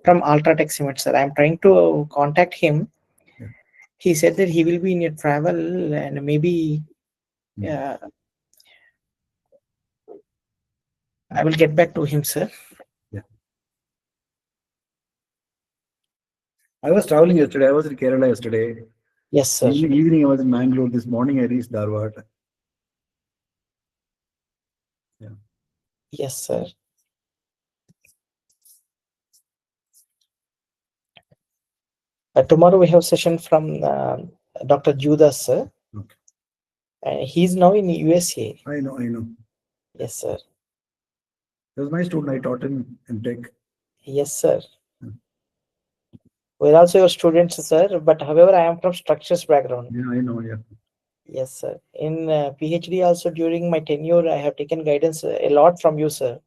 from Ultratech Cement, sir. I'm trying to contact him. Yeah. He said that he will be in a travel and maybe I will get back to him, sir. Yeah. I was traveling yesterday. I was in Kerala yesterday. Yes, sir. Evening I was in Mangalore. This morning I reached Dharwad. Yeah. Yes, sir. Tomorrow we have session from Dr. Judas, sir. Okay. He's now in USA. I know. Yes, sir. He was my student. I taught him in tech. Yes, sir. We're also your students, sir. But however, I am from structures background. Yeah, I know. Yeah. Yes, sir. In PhD also during my tenure, I have taken guidance a lot from you, sir.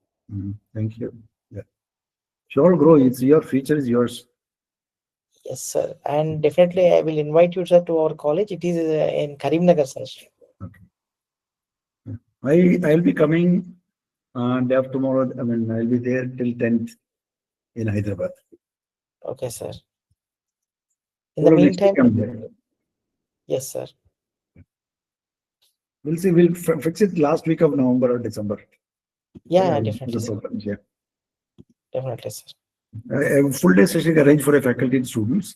Thank you. Yeah. Sure, grow. It's your future is yours. Yes, sir. And definitely I will invite you, sir, to our college. It is in Karimnagar, sir. Okay. I'll be coming day after tomorrow. I mean, I'll be there till 10th in Hyderabad. Okay, sir. In the meantime, yes, sir. We'll see. We'll fix it last week of November or December. Yeah, definitely, sir. Yeah. Definitely, sir. A full day session arranged for a faculty and students.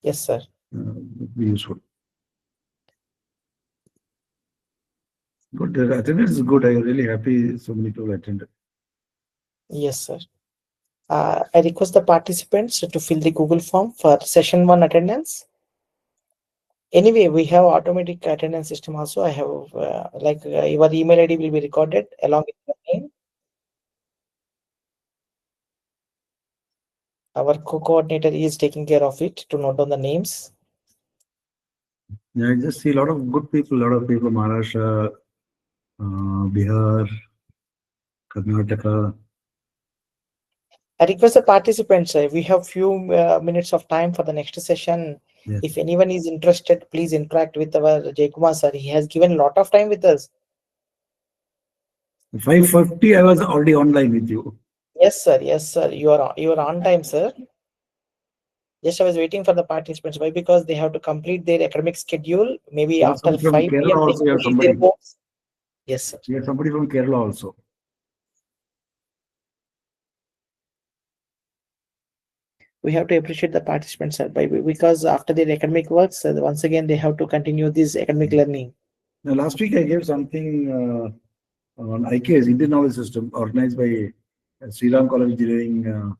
Yes, sir. Would be useful. Good. The attendance is good. I'm really happy so many people attended. Yes, sir. I request the participants to fill the Google form for session 1 attendance. Anyway, we have automatic attendance system also. I have your email ID will be recorded along with your name. Our co-coordinator is taking care of it to note down the names. Yeah, I just see a lot of good people, Maharashtra, Bihar, Karnataka. I request the participants, we have few minutes of time for the next session. Yes. If anyone is interested, please interact with our Jaykumar sir. He has given a lot of time with us. 5:50, I was already online with you. Yes, sir. Yes, sir. You are on time, sir. Just I was waiting for the participants. Why? Because they have to complete their academic schedule. Maybe Yeah, after somebody from 5 Kerala p.m. they also, you have have to leave their somebody. homes. Yes, sir. You have somebody from Kerala also. We have to appreciate the participants, sir, because after their academic works, once again they have to continue this academic learning. Now, last week I gave something on IKS, Indian Knowledge System, organized by Sri Ram College Engineering,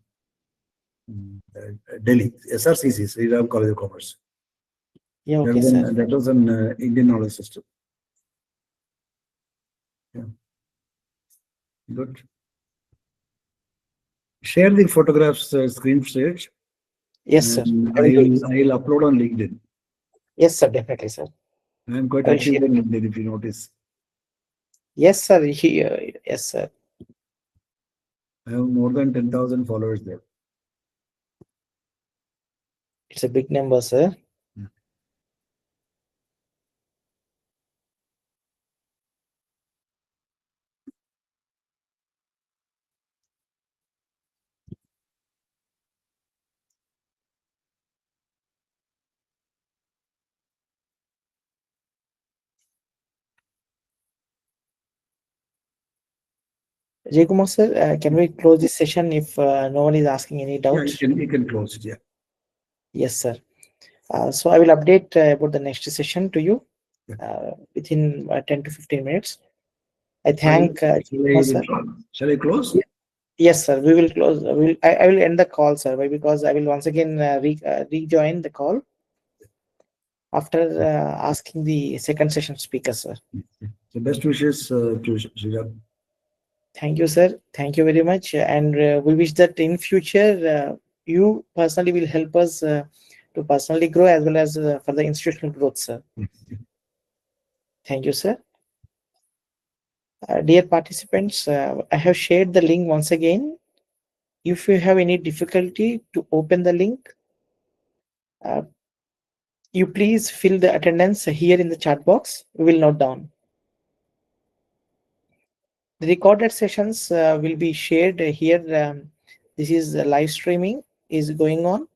Delhi, SRCC, Sri Ram College of Commerce. Yeah, okay, sir. That was an Indian Knowledge System. Yeah. Good. Share the photographs, screen stage. Yes, sir. And I will do it. I'll upload on LinkedIn. Yes, sir. Definitely, sir. I'm quite I will active share. on LinkedIn, if you notice. Yes, sir. Yes, sir. I have more than 10,000 followers there. It's a big number, sir. Jaykumar, sir, can we close this session if no one is asking any Yeah, doubt? you can close it. Yeah. Yes, sir. So I will update about the next session to you within 10 to 15 minutes. I thank Jaykumar, sir. Shall I close? Yes, sir. We will close. I will end the call, sir. Why? Because I will once again rejoin the call after asking the second session speaker, sir. So best wishes to Sriram. Thank you, sir. Thank you very much. And we wish that in future, you personally will help us to personally grow as well as for the institutional growth, sir. Thank you, sir. Dear participants, I have shared the link once again. If you have any difficulty to open the link, uh, you please fill the attendance here in the chat box. We will note down. The recorded sessions will be shared here. This is live streaming is going on.